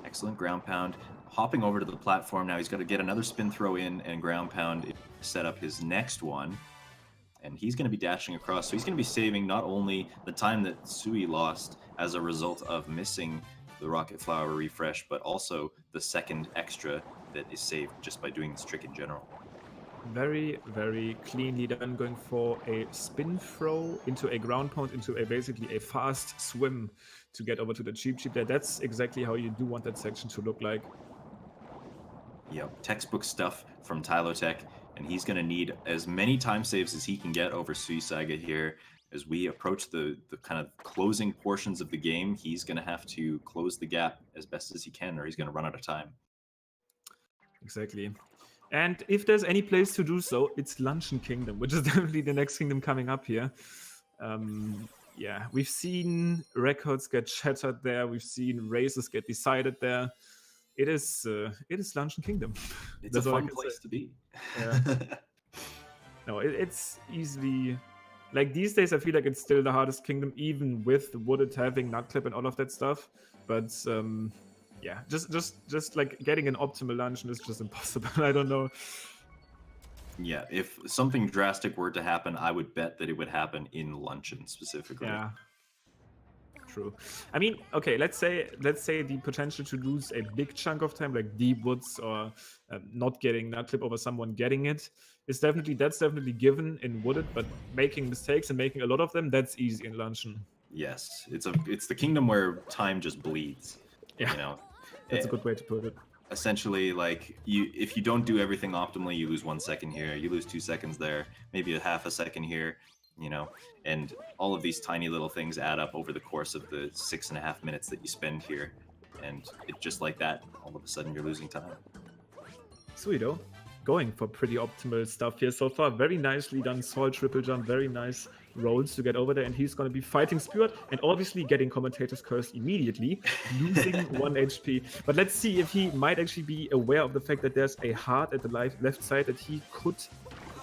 Excellent ground pound. Hopping over to the platform now. He's got to get another spin throw in and ground pound, set up his next one. And he's going to be dashing across. So he's going to be saving not only the time that Sui lost as a result of missing the Rocket Flower refresh, but also the second extra that is saved just by doing this trick in general. Very, very cleanly done, going for a spin throw into a ground pound, into a basically a fast swim to get over to the cheap there. That's exactly how you do want that section to look like. Yep, textbook stuff from TiloTech, and he's going to need as many time saves as he can get over SuisaigaW here. As we approach the kind of closing portions of the game, he's going to have to close the gap as best as he can, or he's going to run out of time. Exactly. And if there's any place to do so, it's Luncheon Kingdom, which is definitely the next kingdom coming up here. Yeah, we've seen records get shattered there. We've seen races get decided there. It is Luncheon Kingdom. It's a fun place to be. Yeah. No, it's easily... Like, these days, I feel like it's still the hardest kingdom, even with Wooded having Nutclip and all of that stuff. But... yeah, just like getting an optimal luncheon is just impossible. I don't know. Yeah, if something drastic were to happen, I would bet that it would happen in luncheon specifically. Yeah. True. I mean, okay, let's say the potential to lose a big chunk of time, like Deep Woods or not getting Nutclip over someone getting it, that's definitely given in Wooded, but making mistakes and making a lot of them, that's easy in luncheon. Yes, it's the kingdom where time just bleeds. Yeah. You know. That's a good way to put it. Essentially, like, if you don't do everything optimally, you lose 1 second here, you lose 2 seconds there, maybe a half a second here, you know, and all of these tiny little things add up over the course of the 6.5 minutes that you spend here, and it just like that, all of a sudden you're losing time. Sweeto, going for pretty optimal stuff here so far. Very nicely done Sol triple jump, very nice rolls to get over there, and he's going to be fighting Speedrun and obviously getting Commentators Curse immediately, losing 1 HP. But let's see if he might actually be aware of the fact that there's a heart at the left side that he could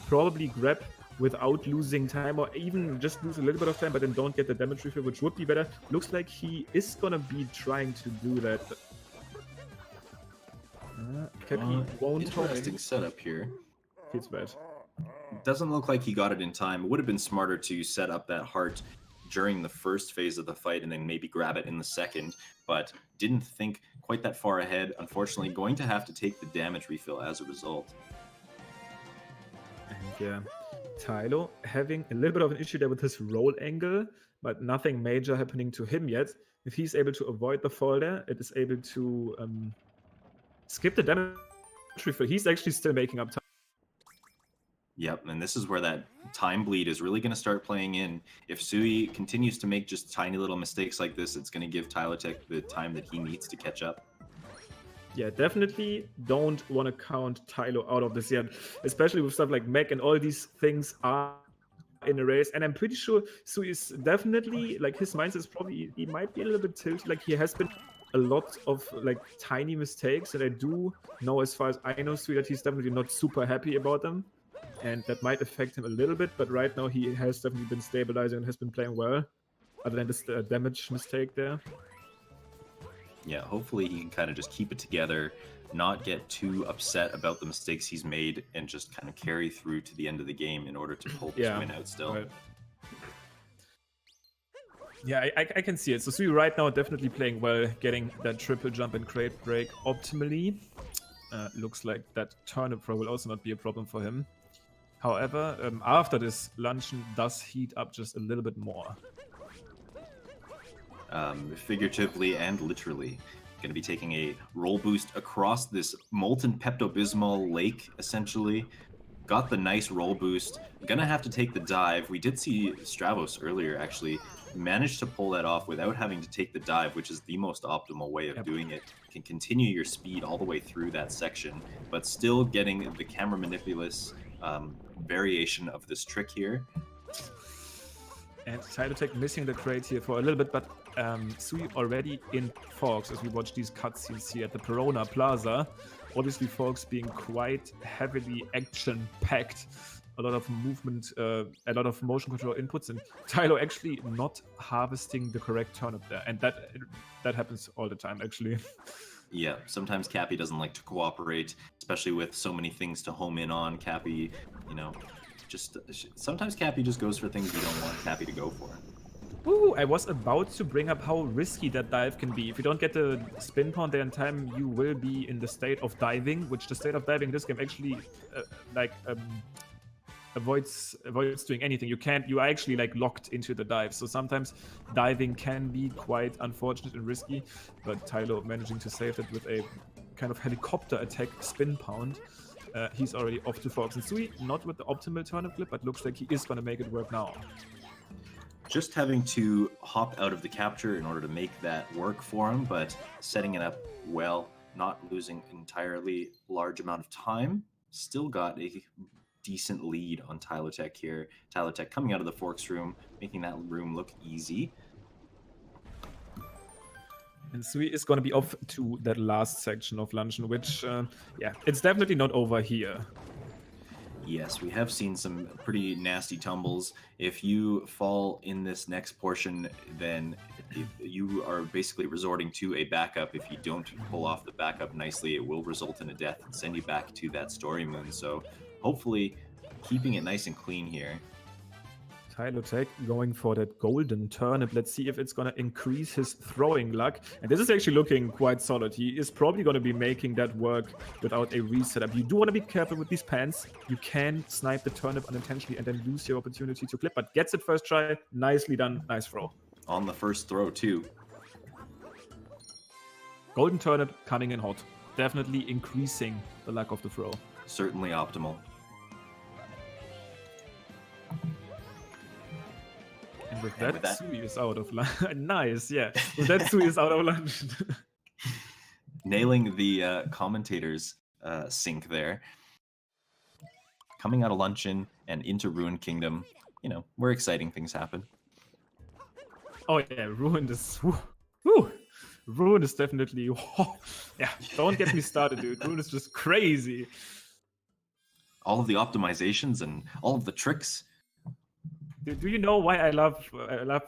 probably grab without losing time, or even just lose a little bit of time but then don't get the damage refill, which would be better. Looks like he is going to be trying to do that. Interesting setup here. Feels bad. Doesn't look like he got it in time. It would have been smarter to set up that heart during the first phase of the fight and then maybe grab it in the second, but didn't think quite that far ahead. Unfortunately, going to have to take the damage refill as a result. And yeah, Tylo having a little bit of an issue there with his roll angle, but nothing major happening to him yet. If he's able to avoid the fall there, it is able to skip the damage refill. He's actually still making up time. Yep, and this is where that time bleed is really going to start playing in. If Sui continues to make just tiny little mistakes like this, it's going to give TiloTech the time that he needs to catch up. Yeah, definitely don't want to count Tylo out of this yet, especially with stuff like mech and all these things are in a race. And I'm pretty sure Sui is definitely, like, his mindset is probably, he might be a little bit tilted. Like, he has been a lot of, like, tiny mistakes, and I do know, as far as I know, Sui, that he's definitely not super happy about them. And that might affect him a little bit, but right now he has definitely been stabilizing and has been playing well, other than this damage mistake there. Yeah, hopefully he can kind of just keep it together, not get too upset about the mistakes he's made, and just kind of carry through to the end of the game in order to pull this win out still. Right. Yeah, I can see it. So Sui right now definitely playing well, getting that triple jump and crate break optimally. Looks like that turnip throw will also not be a problem for him. However, after this, luncheon does heat up just a little bit more. Figuratively and literally. Going to be taking a roll boost across this molten Pepto-Bismol lake, essentially. Got the nice roll boost. Gonna have to take the dive. We did see Stravos earlier, actually, managed to pull that off without having to take the dive, which is the most optimal way of doing it. You can continue your speed all the way through that section, but still getting the camera manipulous variation of this trick here. And TiloTech missing the crate here for a little bit, but Sui already in Fox as we watch these cutscenes here at the Perona Plaza. Obviously, Fox being quite heavily action-packed. A lot of movement, a lot of motion control inputs, and Tylo actually not harvesting the correct turnip there. And that happens all the time, actually. Yeah, sometimes Cappy doesn't like to cooperate, especially with so many things to home in on. Cappy, you know, sometimes Cappy just goes for things you don't want Cappy to go for. Ooh, I was about to bring up how risky that dive can be. If you don't get the spin pound there in time, you will be in the state of diving, which the state of diving in this game actually avoids doing anything. You are actually like locked into the dive. So sometimes diving can be quite unfortunate and risky, but Tylo managing to save it with a kind of helicopter attack spin pound. He's already off to Fox and Sui, not with the optimal turnip clip, but looks like he is going to make it work now. Just having to hop out of the capture in order to make that work for him, but setting it up well, not losing entirely large amount of time. Still got a decent lead on TiloTech here. TiloTech coming out of the Forks room, making that room look easy. And Sui is going to be off to that last section of Luncheon, which, yeah, it's definitely not over here. Yes, we have seen some pretty nasty tumbles. If you fall in this next portion, then you are basically resorting to a backup. If you don't pull off the backup nicely, it will result in a death and send you back to that story moon. So hopefully keeping it nice and clean here. TiloTech going for that golden turnip. Let's see if it's going to increase his throwing luck. And this is actually looking quite solid. He is probably going to be making that work without a reset up. You do want to be careful with these pans. You can snipe the turnip unintentionally and then lose your opportunity to clip. But gets it first try. Nicely done. Nice throw. On the first throw, too. Golden turnip coming in hot. Definitely increasing the luck of the throw. Certainly optimal. And with that, Sui is out of lunch. Nice, yeah. With that, Sui is out of lunch. Nailing the commentators sync there. Coming out of Luncheon and into Ruined Kingdom, you know, where exciting things happen. Oh yeah, Ruined is... Woo! Ruined is definitely... yeah, don't get me started, dude. Ruined is just crazy. All of the optimizations and all of the tricks. Do you know why I love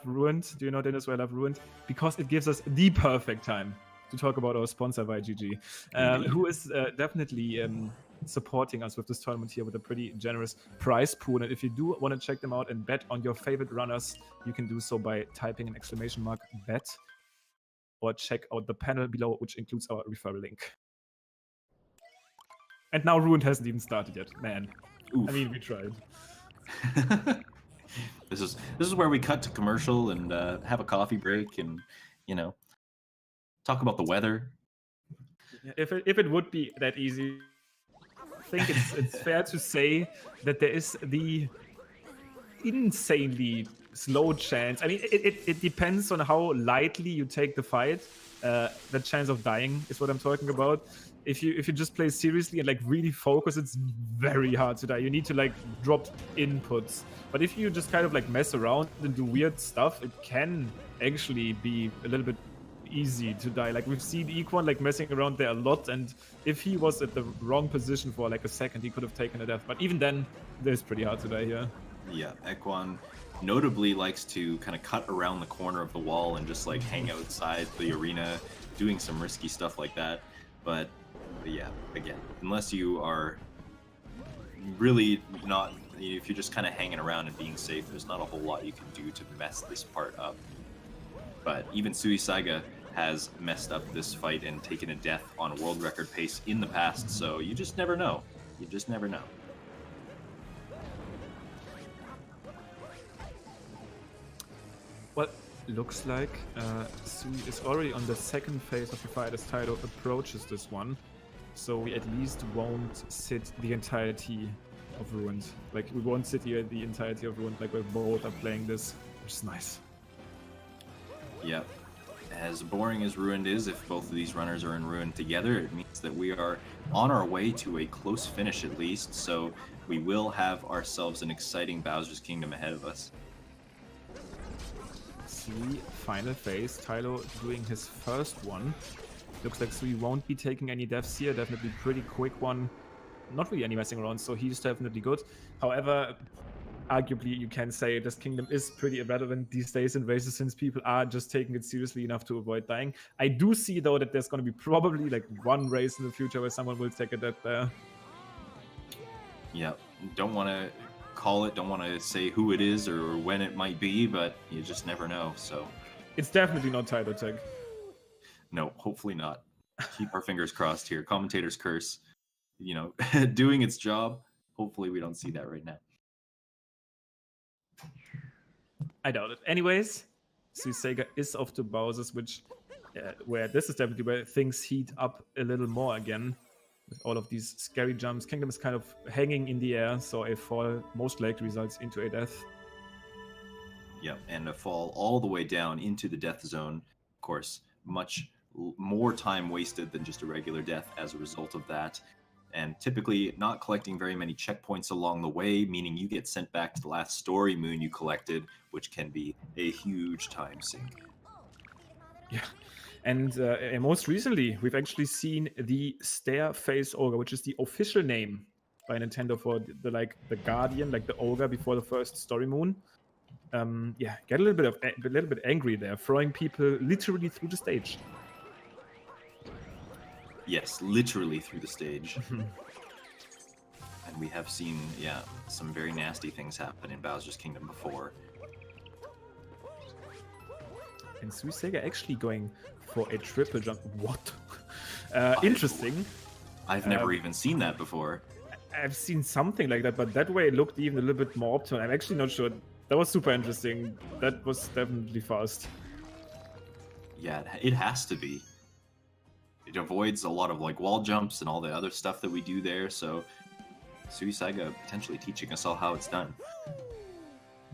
Ruined? Do you know, Dennis, why I love Ruined? Because it gives us the perfect time to talk about our sponsor, YGG, who is definitely supporting us with this tournament here with a pretty generous prize pool. And if you do want to check them out and bet on your favorite runners, you can do so by typing an !bet, or check out the panel below, which includes our referral link. And now Ruined hasn't even started yet, man. Oof. I mean, we tried. This is where we cut to commercial and have a coffee break and, you know, talk about the weather. If it would be that easy, I think it's fair to say that there is the insanely slow chance. I mean, it depends on how lightly you take the fight. The chance of dying is what I'm talking about. If you just play seriously and like really focus, it's very hard to die. You need to like drop inputs. But if you just kind of like mess around and do weird stuff, it can actually be a little bit easy to die. Like we've seen Equan like messing around there a lot, and if he was at the wrong position for like a second, he could have taken a death. But even then, it's pretty hard to die here. Yeah, Equan notably likes to kind of cut around the corner of the wall and just like hang outside the arena, doing some risky stuff like that. But yeah, again, unless you are really not, if you're just kind of hanging around and being safe, there's not a whole lot you can do to mess this part up. But even Suisaiga has messed up this fight and taken a death on world record pace in the past, so you just never know. You just never know. Well, looks like Sui is already on the second phase of the fight as Tylo approaches this one. So we at least won't sit the entirety of Ruined. Like, we won't sit here the entirety of Ruined, like we both are playing this, which is nice. Yep. As boring as Ruined is, if both of these runners are in Ruined together, it means that we are on our way to a close finish at least, so we will have ourselves an exciting Bowser's Kingdom ahead of us. Sui, final phase. Tylo doing his first one. Looks like Sui won't be taking any deaths here. Definitely pretty quick one. Not really any messing around, so he's definitely good. However, arguably you can say this kingdom is pretty irrelevant these days in races since people are just taking it seriously enough to avoid dying. I do see though that there's going to be probably like one race in the future where someone will take a death there. Yeah, don't want to call it, don't want to say who it is or when it might be, but you just never know, so. It's definitely not TiloTech. No, hopefully not. Keep our fingers crossed here. Commentators curse, you know, doing its job. Hopefully we don't see that right now. I doubt it. Anyways, Suisaiga is off to Bowser's, which where this is definitely where things heat up a little more again. With all of these scary jumps, Kingdom is kind of hanging in the air, so a fall most likely results into a death. Yep, and a fall all the way down into the death zone. Of course, much more time wasted than just a regular death as a result of that. And typically not collecting very many checkpoints along the way, meaning you get sent back to the last story moon you collected, which can be a huge time sink. Yeah, and most recently, we've actually seen the Stair Face Ogre, which is the official name by Nintendo for the Guardian, like the ogre before the first story moon. Yeah, get a little bit angry there, throwing people literally through the stage. Yes, literally through the stage. And we have seen, yeah, some very nasty things happen in Bowser's Kingdom before. And Suisaiga actually going for a triple jump. What? Interesting. I've never even seen that before. I've seen something like that, but that way it looked even a little bit more optimal. I'm actually not sure. That was super interesting. That was definitely fast. Yeah, it has to be. It avoids a lot of like wall jumps and all the other stuff that we do there, so Suisaiga potentially teaching us all how it's done.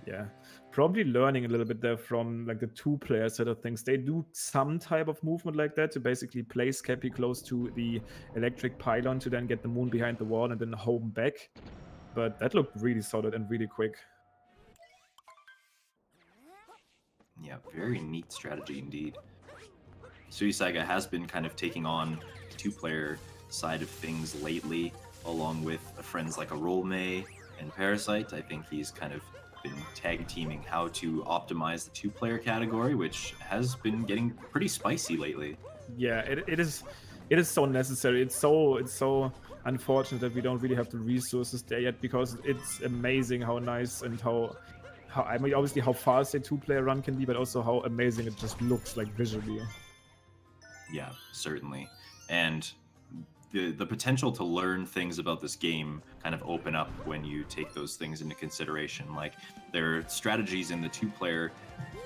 Yeah, probably learning a little bit there from like the two-player set of things. They do some type of movement like that to basically place Cappy close to the electric pylon to then get the moon behind the wall and then home back. But that looked really solid and really quick. Yeah, very neat strategy indeed. Suisaiga has been kind of taking on the two-player side of things lately, along with friends like a Rollmay and Parasite. I think he's kind of been tag teaming how to optimize the two-player category, which has been getting pretty spicy lately. Yeah, it is so necessary. It's so unfortunate that we don't really have the resources there yet, because it's amazing how nice and how I mean, obviously how fast a two-player run can be, but also how amazing it just looks like visually. Yeah, certainly. And the potential to learn things about this game kind of open up when you take those things into consideration. Like, there are strategies in the two-player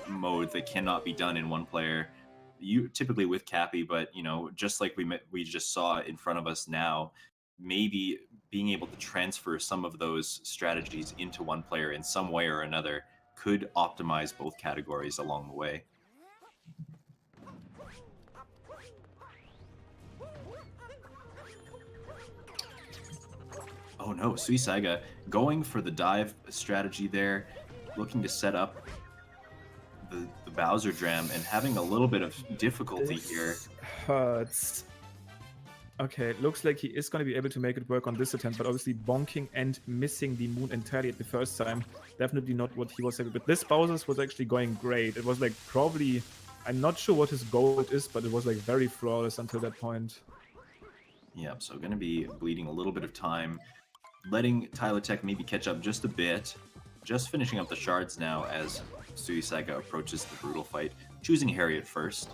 mode that cannot be done in one player, typically with Cappy, but, you know, just like we just saw in front of us now, maybe being able to transfer some of those strategies into one player in some way or another could optimize both categories along the way. Oh no, Suisaiga going for the dive strategy there, looking to set up the Bowser Dram and having a little bit of difficulty here. Hurts. Okay, it looks like he is going to be able to make it work on this attempt, but obviously bonking and missing the moon entirely at the first time. Definitely not what he was able. But this Bowser's was actually going great. It was like probably, I'm not sure what his goal is, but it was like very flawless until that point. Yep, so going to be bleeding a little bit of time, letting TiloTech maybe catch up just a bit. Just finishing up the shards now as Suisaiga approaches the brutal fight choosing Harriet first.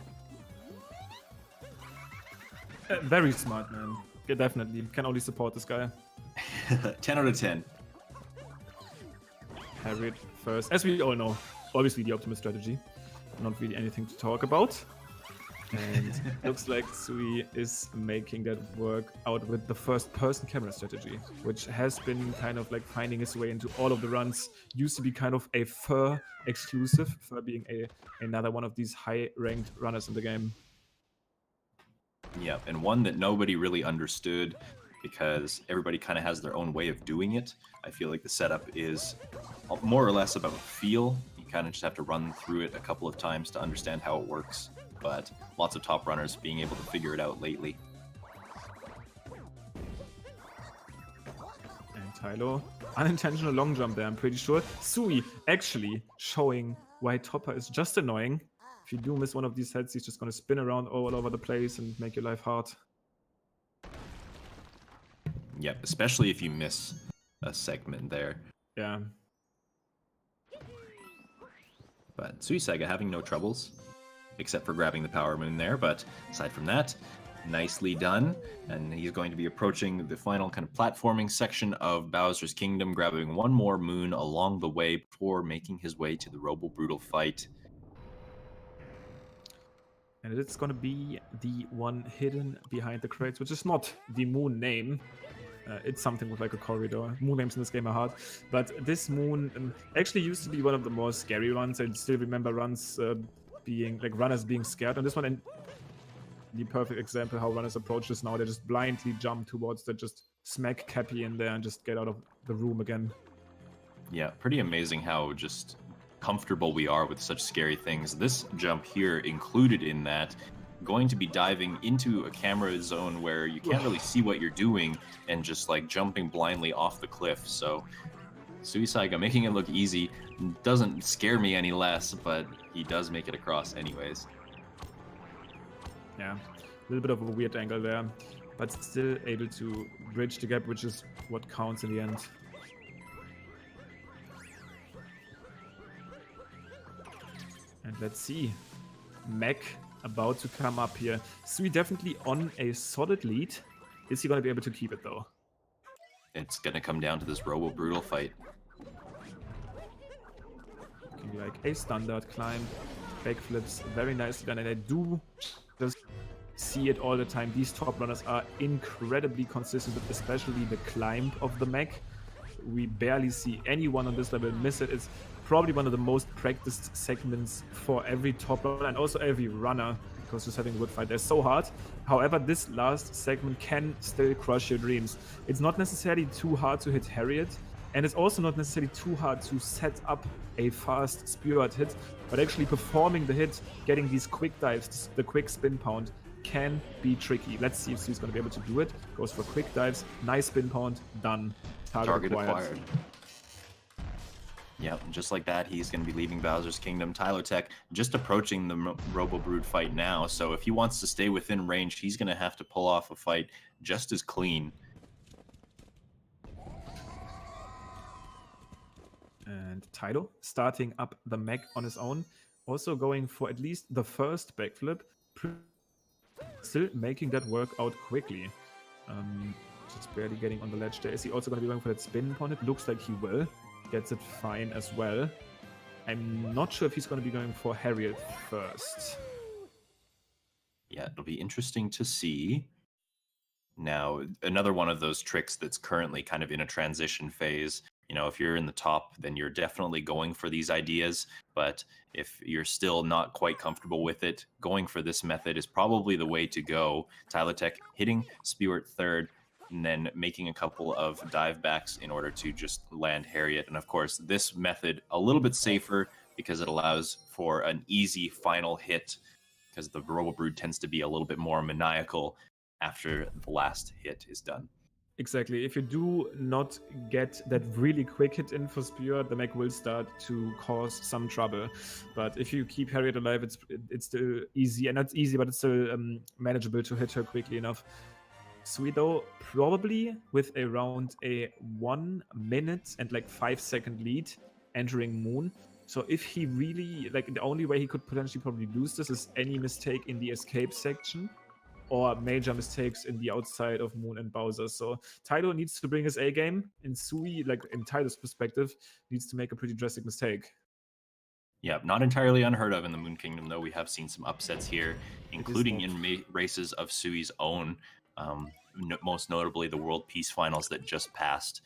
Very smart, man. Yeah, definitely. Can only support this guy. 10 out of 10. Harriet first. As we all know, obviously the optimal strategy. Not really anything to talk about. And looks like Sui is making that work out with the first-person camera strategy, which has been kind of like finding its way into all of the runs. Used to be kind of a Fur exclusive, Fur being another one of these high-ranked runners in the game. Yeah, and one that nobody really understood because everybody kind of has their own way of doing it. I feel like the setup is more or less about feel. You kind of just have to run through it a couple of times to understand how it works. But lots of top runners being able to figure it out lately. And Tylo, unintentional long jump there, I'm pretty sure. Sui actually showing why Topper is just annoying. If you do miss one of these heads, he's just going to spin around all over the place and make your life hard. Yep, especially if you miss a segment there. Yeah. But Suisaiga having no troubles, except for grabbing the power moon there. But aside from that, nicely done. And he's going to be approaching the final kind of platforming section of Bowser's Kingdom, grabbing one more moon along the way before making his way to the Robo Brutal fight. And it's going to be the one hidden behind the crates, which is not the moon name. It's something with like a corridor. Moon names in this game are hard. But this moon actually used to be one of the more scary runs. I still remember runs being like runners being scared. And this one, and the perfect example how runners approach this now. They just blindly jump towards that, just smack Cappy in there and just get out of the room again. Yeah, pretty amazing how just comfortable we are with such scary things. This jump here included in that, going to be diving into a camera zone where you can't really see what you're doing and just like jumping blindly off the cliff. So Suisaiga making it look easy doesn't scare me any less, but he does make it across anyways. Yeah, a little bit of a weird angle there, but still able to bridge the gap, which is what counts in the end. And let's see, Mac about to come up here. Sui definitely on a solid lead. Is he going to be able to keep it though? It's going to come down to this Robo Brutal fight. Looking like a standard climb. Backflips very nicely done, and I do just see it all the time. These top runners are incredibly consistent with especially the climb of the mech. We barely see anyone on this level miss it. It's probably one of the most practiced segments for every top runner and also every runner, because just having a good fight, they're so hard. However, this last segment can still crush your dreams. It's not necessarily too hard to hit Harriet, and it's also not necessarily too hard to set up a fast spearhead hit, but actually performing the hit, getting these quick dives, the quick spin pound, can be tricky. Let's see if Sui's going to be able to do it. Goes for quick dives, nice spin pound, done. Target acquired. Yeah, just like that, he's going to be leaving Bowser's Kingdom. TiloTech just approaching the Robo Brood fight now, so if he wants to stay within range, he's going to have to pull off a fight just as clean. And Tylo starting up the mech on his own, also going for at least the first backflip, still making that work out quickly. Just barely getting on the ledge there. Is he also going to be going for that spin upon it? Looks like he will. Gets it fine as well. I'm not sure if he's going to be going for Harriet first. Yeah, it'll be interesting to see. Now, another one of those tricks that's currently kind of in a transition phase. You know, if you're in the top, then you're definitely going for these ideas. But if you're still not quite comfortable with it, going for this method is probably the way to go. TiloTech hitting Spewart third, and then making a couple of dive backs in order to just land Harriet. And of course, this method a little bit safer because it allows for an easy final hit, because the Robo Brood tends to be a little bit more maniacal after the last hit is done. Exactly. If you do not get that really quick hit in for Spear, the mech will start to cause some trouble. But if you keep Harriet alive, it's still easy. And not easy, but it's still manageable to hit her quickly enough. Sui though, probably with around a 1 minute and like 5 second lead entering Moon, So if he really, like, the only way he could potentially probably lose this is any mistake in the escape section or major mistakes in the outside of Moon and Bowser. So Tylo needs to bring his A game, and Sui, like in Tylo's perspective, needs to make a pretty drastic mistake. Yeah, not entirely unheard of in the Moon Kingdom, though. We have seen some upsets here, including in races of Sui's own. Most notably, the World Peace Finals that just passed.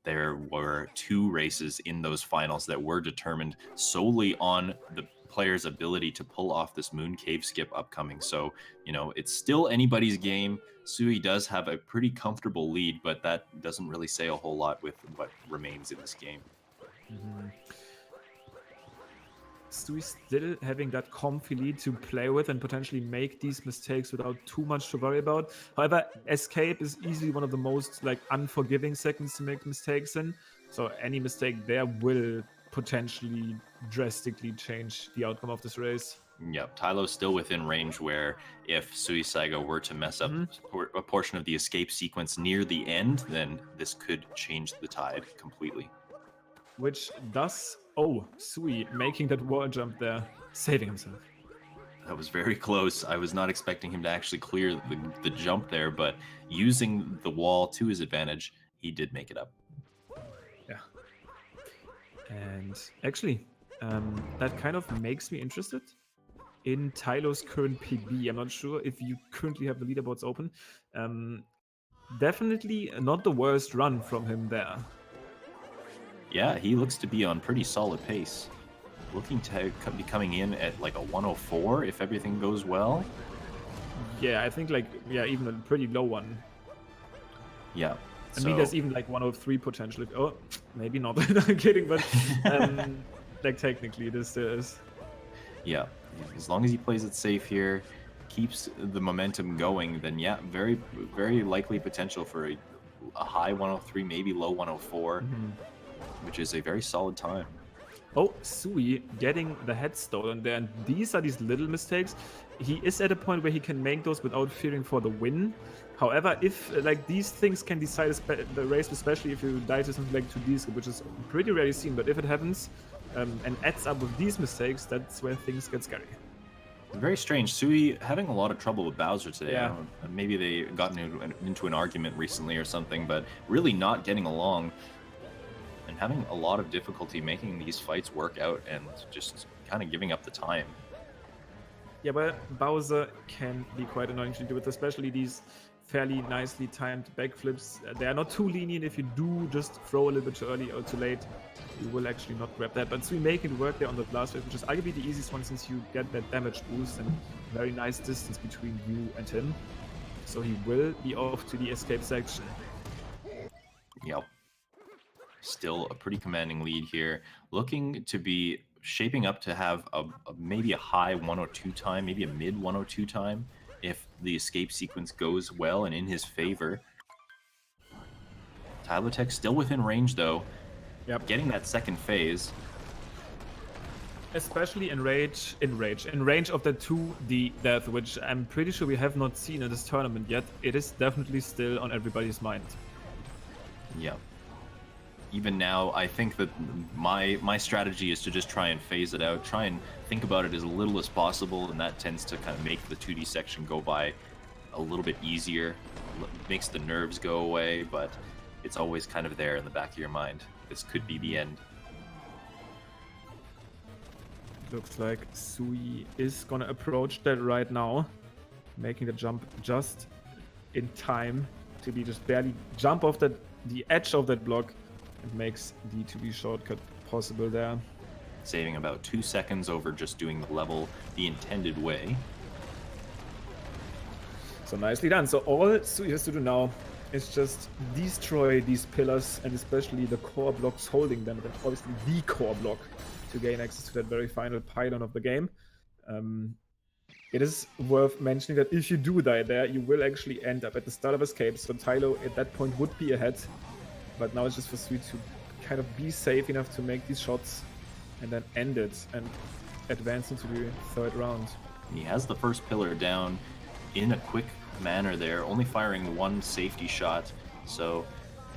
There were 2 races in those finals that were determined solely on the player's ability to pull off this Moon Cave skip upcoming. So, you know, it's still anybody's game. Sui does have a pretty comfortable lead, but that doesn't really say a whole lot with what remains in this game. Sui still having that comfy lead to play with and potentially make these mistakes without too much to worry about. However, escape is easily one of the most like unforgiving seconds to make mistakes in. So any mistake there will potentially drastically change the outcome of this race. Yep, Tylo's still within range where if SuisaigaW were to mess up a portion of the escape sequence near the end, then this could change the tide completely. Which does... Oh, Sui making that wall jump there, saving himself. That was very close. I was not expecting him to actually clear the jump there, but using the wall to his advantage, he did make it up. Yeah. And actually, that kind of makes me interested in Tylo's current PB. I'm not sure if you currently have the leaderboards open. Definitely not the worst run from him there. Yeah, he looks to be on pretty solid pace. Looking to be coming in at like a 104 if everything goes well. Yeah, I think like, yeah, even a pretty low one. Yeah. I mean, there's even like 103 potential. Oh, maybe not. I'm kidding, but like technically this is. Yeah, as long as he plays it safe here, keeps the momentum going, then yeah, very, very likely potential for a high 103, maybe low 104, which is a very solid time. Oh, Sui getting the head stolen there, and these are these little mistakes. He is at a point where he can make those without fearing for the win. However, if like these things can decide the race, especially if you die to something like 2D, which is pretty rarely seen, but if it happens and adds up with these mistakes, that's where things get scary. Very strange. Sui having a lot of trouble with Bowser today. Yeah. Maybe they got into an argument recently or something, but really not getting along. And having a lot of difficulty making these fights work out and just kind of giving up the time. Yeah, but Bowser can be quite annoying to deal with, especially these fairly nicely timed backflips. They are not too lenient. If you do just throw a little bit too early or too late, you will actually not grab that. But Sui making it work there on the last wave, which is arguably the easiest one since you get that damage boost and very nice distance between you and him. So he will be off to the escape section. Yep. Still a pretty commanding lead here. Looking to be shaping up to have maybe a high 102 time, maybe a mid 102 time if the escape sequence goes well and in his favor. TiloTech still within range though. Yep. Getting that second phase. Especially in range of the 2D death, which I'm pretty sure we have not seen in this tournament yet. It is definitely still on everybody's mind. Yeah. Even now, I think that my strategy is to just try and phase it out, try and think about it as little as possible, and that tends to kind of make the 2D section go by a little bit easier, makes the nerves go away, but it's always kind of there in the back of your mind. This could be the end. Looks like Sui is gonna approach that right now, making the jump just in time to be just barely jump off the edge of that block. It makes the 2B shortcut possible there. Saving about 2 seconds over just doing the level the intended way. So nicely done. So all Sui has to do now is just destroy these pillars and especially the core blocks holding them. And obviously the core block to gain access to that very final pylon of the game. It is worth mentioning that if you do die there, you will actually end up at the start of escape. So Tylo at that point would be ahead. But now it's just for Sui to kind of be safe enough to make these shots and then end it and advance into the third round. He has the first pillar down in a quick manner there, only firing one safety shot. So,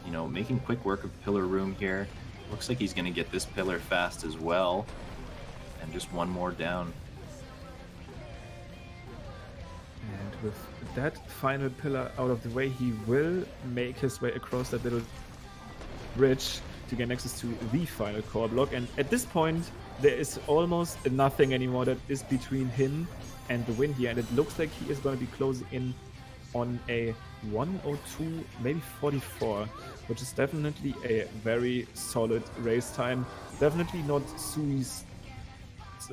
you know, making quick work of pillar room here. Looks like he's going to get this pillar fast as well. And just one more down. And with that final pillar out of the way, he will make his way across that little bridge to get access to the final core block. And at this point, there is almost nothing anymore that is between him and the win here. And it looks like he is going to be closing in on a 102, maybe 44, which is definitely a very solid race time. Definitely not Sui's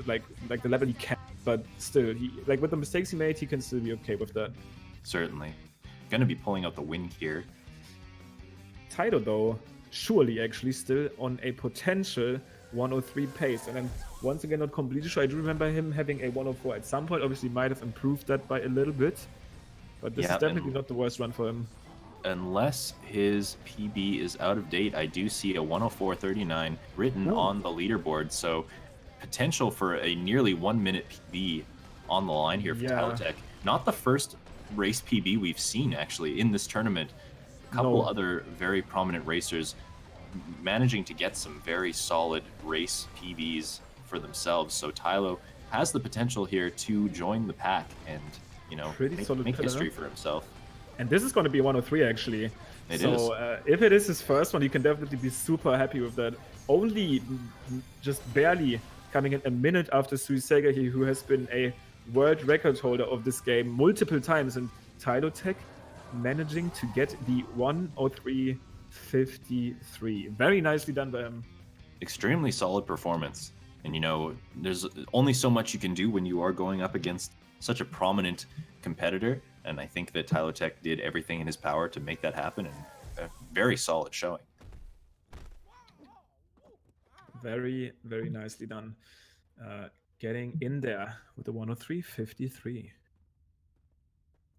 like the level he can, but still, he like with the mistakes he made, he can still be okay with that. Certainly. Gonna be pulling out the win here. Tilo, though, surely actually still on a potential 103 pace. And then once again, not completely sure. I do remember him having a 104 at some point. Obviously, might have improved that by a little bit. But this is definitely not the worst run for him. Unless his PB is out of date, I do see a 104.39 written on the leaderboard. So potential for a nearly 1 minute PB on the line here for TiloTech. Not the first race PB we've seen actually in this tournament. A couple other very prominent racers managing to get some very solid race PBs for themselves. So Tilo has the potential here to join the pack and, you know, make history for himself. And this is going to be 103 actually. It is. So if it is his first one, you can definitely be super happy with that. Only just barely coming in a minute after SuisaigaW, who has been a world record holder of this game multiple times, and TiloTech managing to get the 103.53. Very nicely done by him. Extremely solid performance. And, you know, there's only so much you can do when you are going up against such a prominent competitor. And I think that TiloTech did everything in his power to make that happen, and a very solid showing. Very, very nicely done. Getting in there with the 103.53.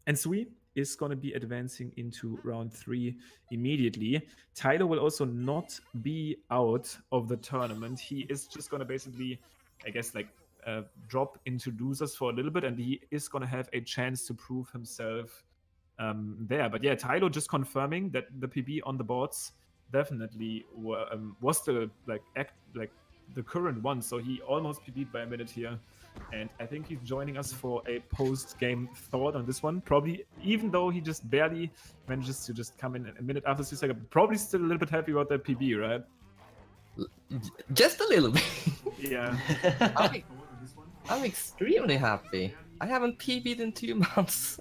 And Sui is going to be advancing into round 3 immediately. Tilo will also not be out of the tournament. He is just going to basically, I guess, like drop into losers for a little bit, and he is going to have a chance to prove himself there. But yeah, Tilo just confirming that the PB on the boards definitely was the the current one, so he almost PB'd by a minute here. And I think he's joining us for a post-game thought on this one. Probably, even though he just barely manages to just come in a minute after SuisaigaW, probably still a little bit happy about that PB, right? Just a little bit. Yeah. I'm extremely happy. I haven't PB'd in 2 months.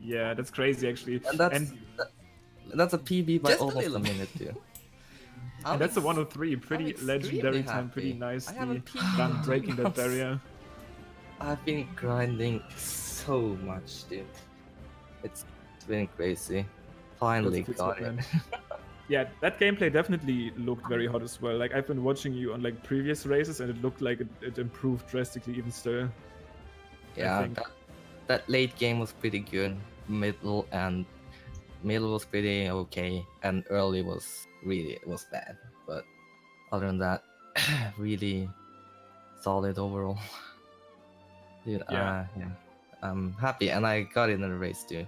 Yeah, that's crazy actually. And that's a PB by almost a minute too. And that's a 103, pretty legendary time, pretty nicely done breaking that barrier. I've been grinding so much, dude. It's been crazy. Finally got it. Yeah, that gameplay definitely looked very hot as well. Like, I've been watching you on like previous races, and it looked like it improved drastically even still. Yeah, that late game was pretty good. Middle was pretty okay, and early was bad. But other than that, really solid overall. Dude, yeah, I'm happy, and I got it in the race too.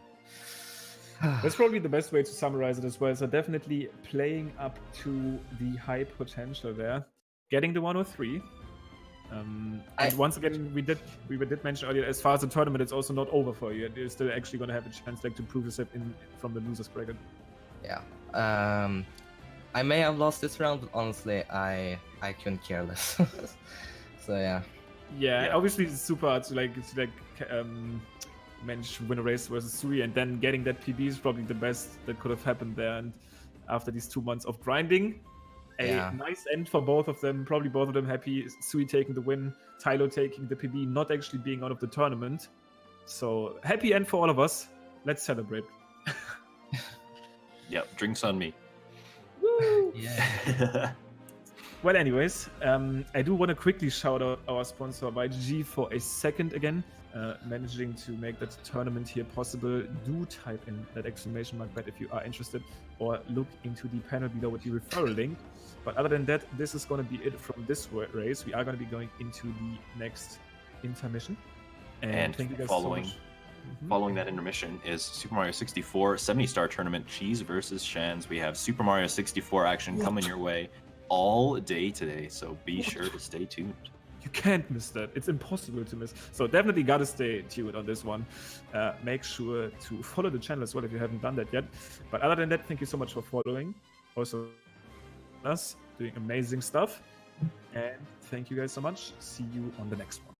That's probably the best way to summarize it as well. So definitely playing up to the high potential there, getting the 103. And once again, we did mention earlier, as far as the tournament, it's also not over for you. You're still actually going to have a chance like to prove yourself from the losers bracket. Yeah. I may have lost this round, but honestly, I couldn't care less. So yeah. Yeah, obviously it's super hard to manage to win a race versus Sui, and then getting that PB is probably the best that could have happened there. And after these 2 months of grinding, a nice end for both of them. Probably both of them happy. Sui taking the win, Tilo taking the PB, not actually being out of the tournament. So happy end for all of us. Let's celebrate. Yep, drinks on me. Woo! Yeah. Well, anyways, I do want to quickly shout out our sponsor YGG for a second again, managing to make that tournament here possible. Do type in that exclamation mark bet if you are interested, or look into the panel below with the referral link. But other than that, this is going to be it from this race. We are going to be going into the next intermission. And thank you guys following so much. Following that intermission is Super Mario 64 70-star tournament, Cheese versus Shans. We have Super Mario 64 action coming your way. all day today, so be sure to stay tuned. You can't miss that. It's impossible to miss. So definitely gotta stay tuned on this one. Make sure to follow the channel as well if you haven't done that yet. But other than that, thank you so much for following. Also, us doing amazing stuff. And thank you guys so much. See you on the next one.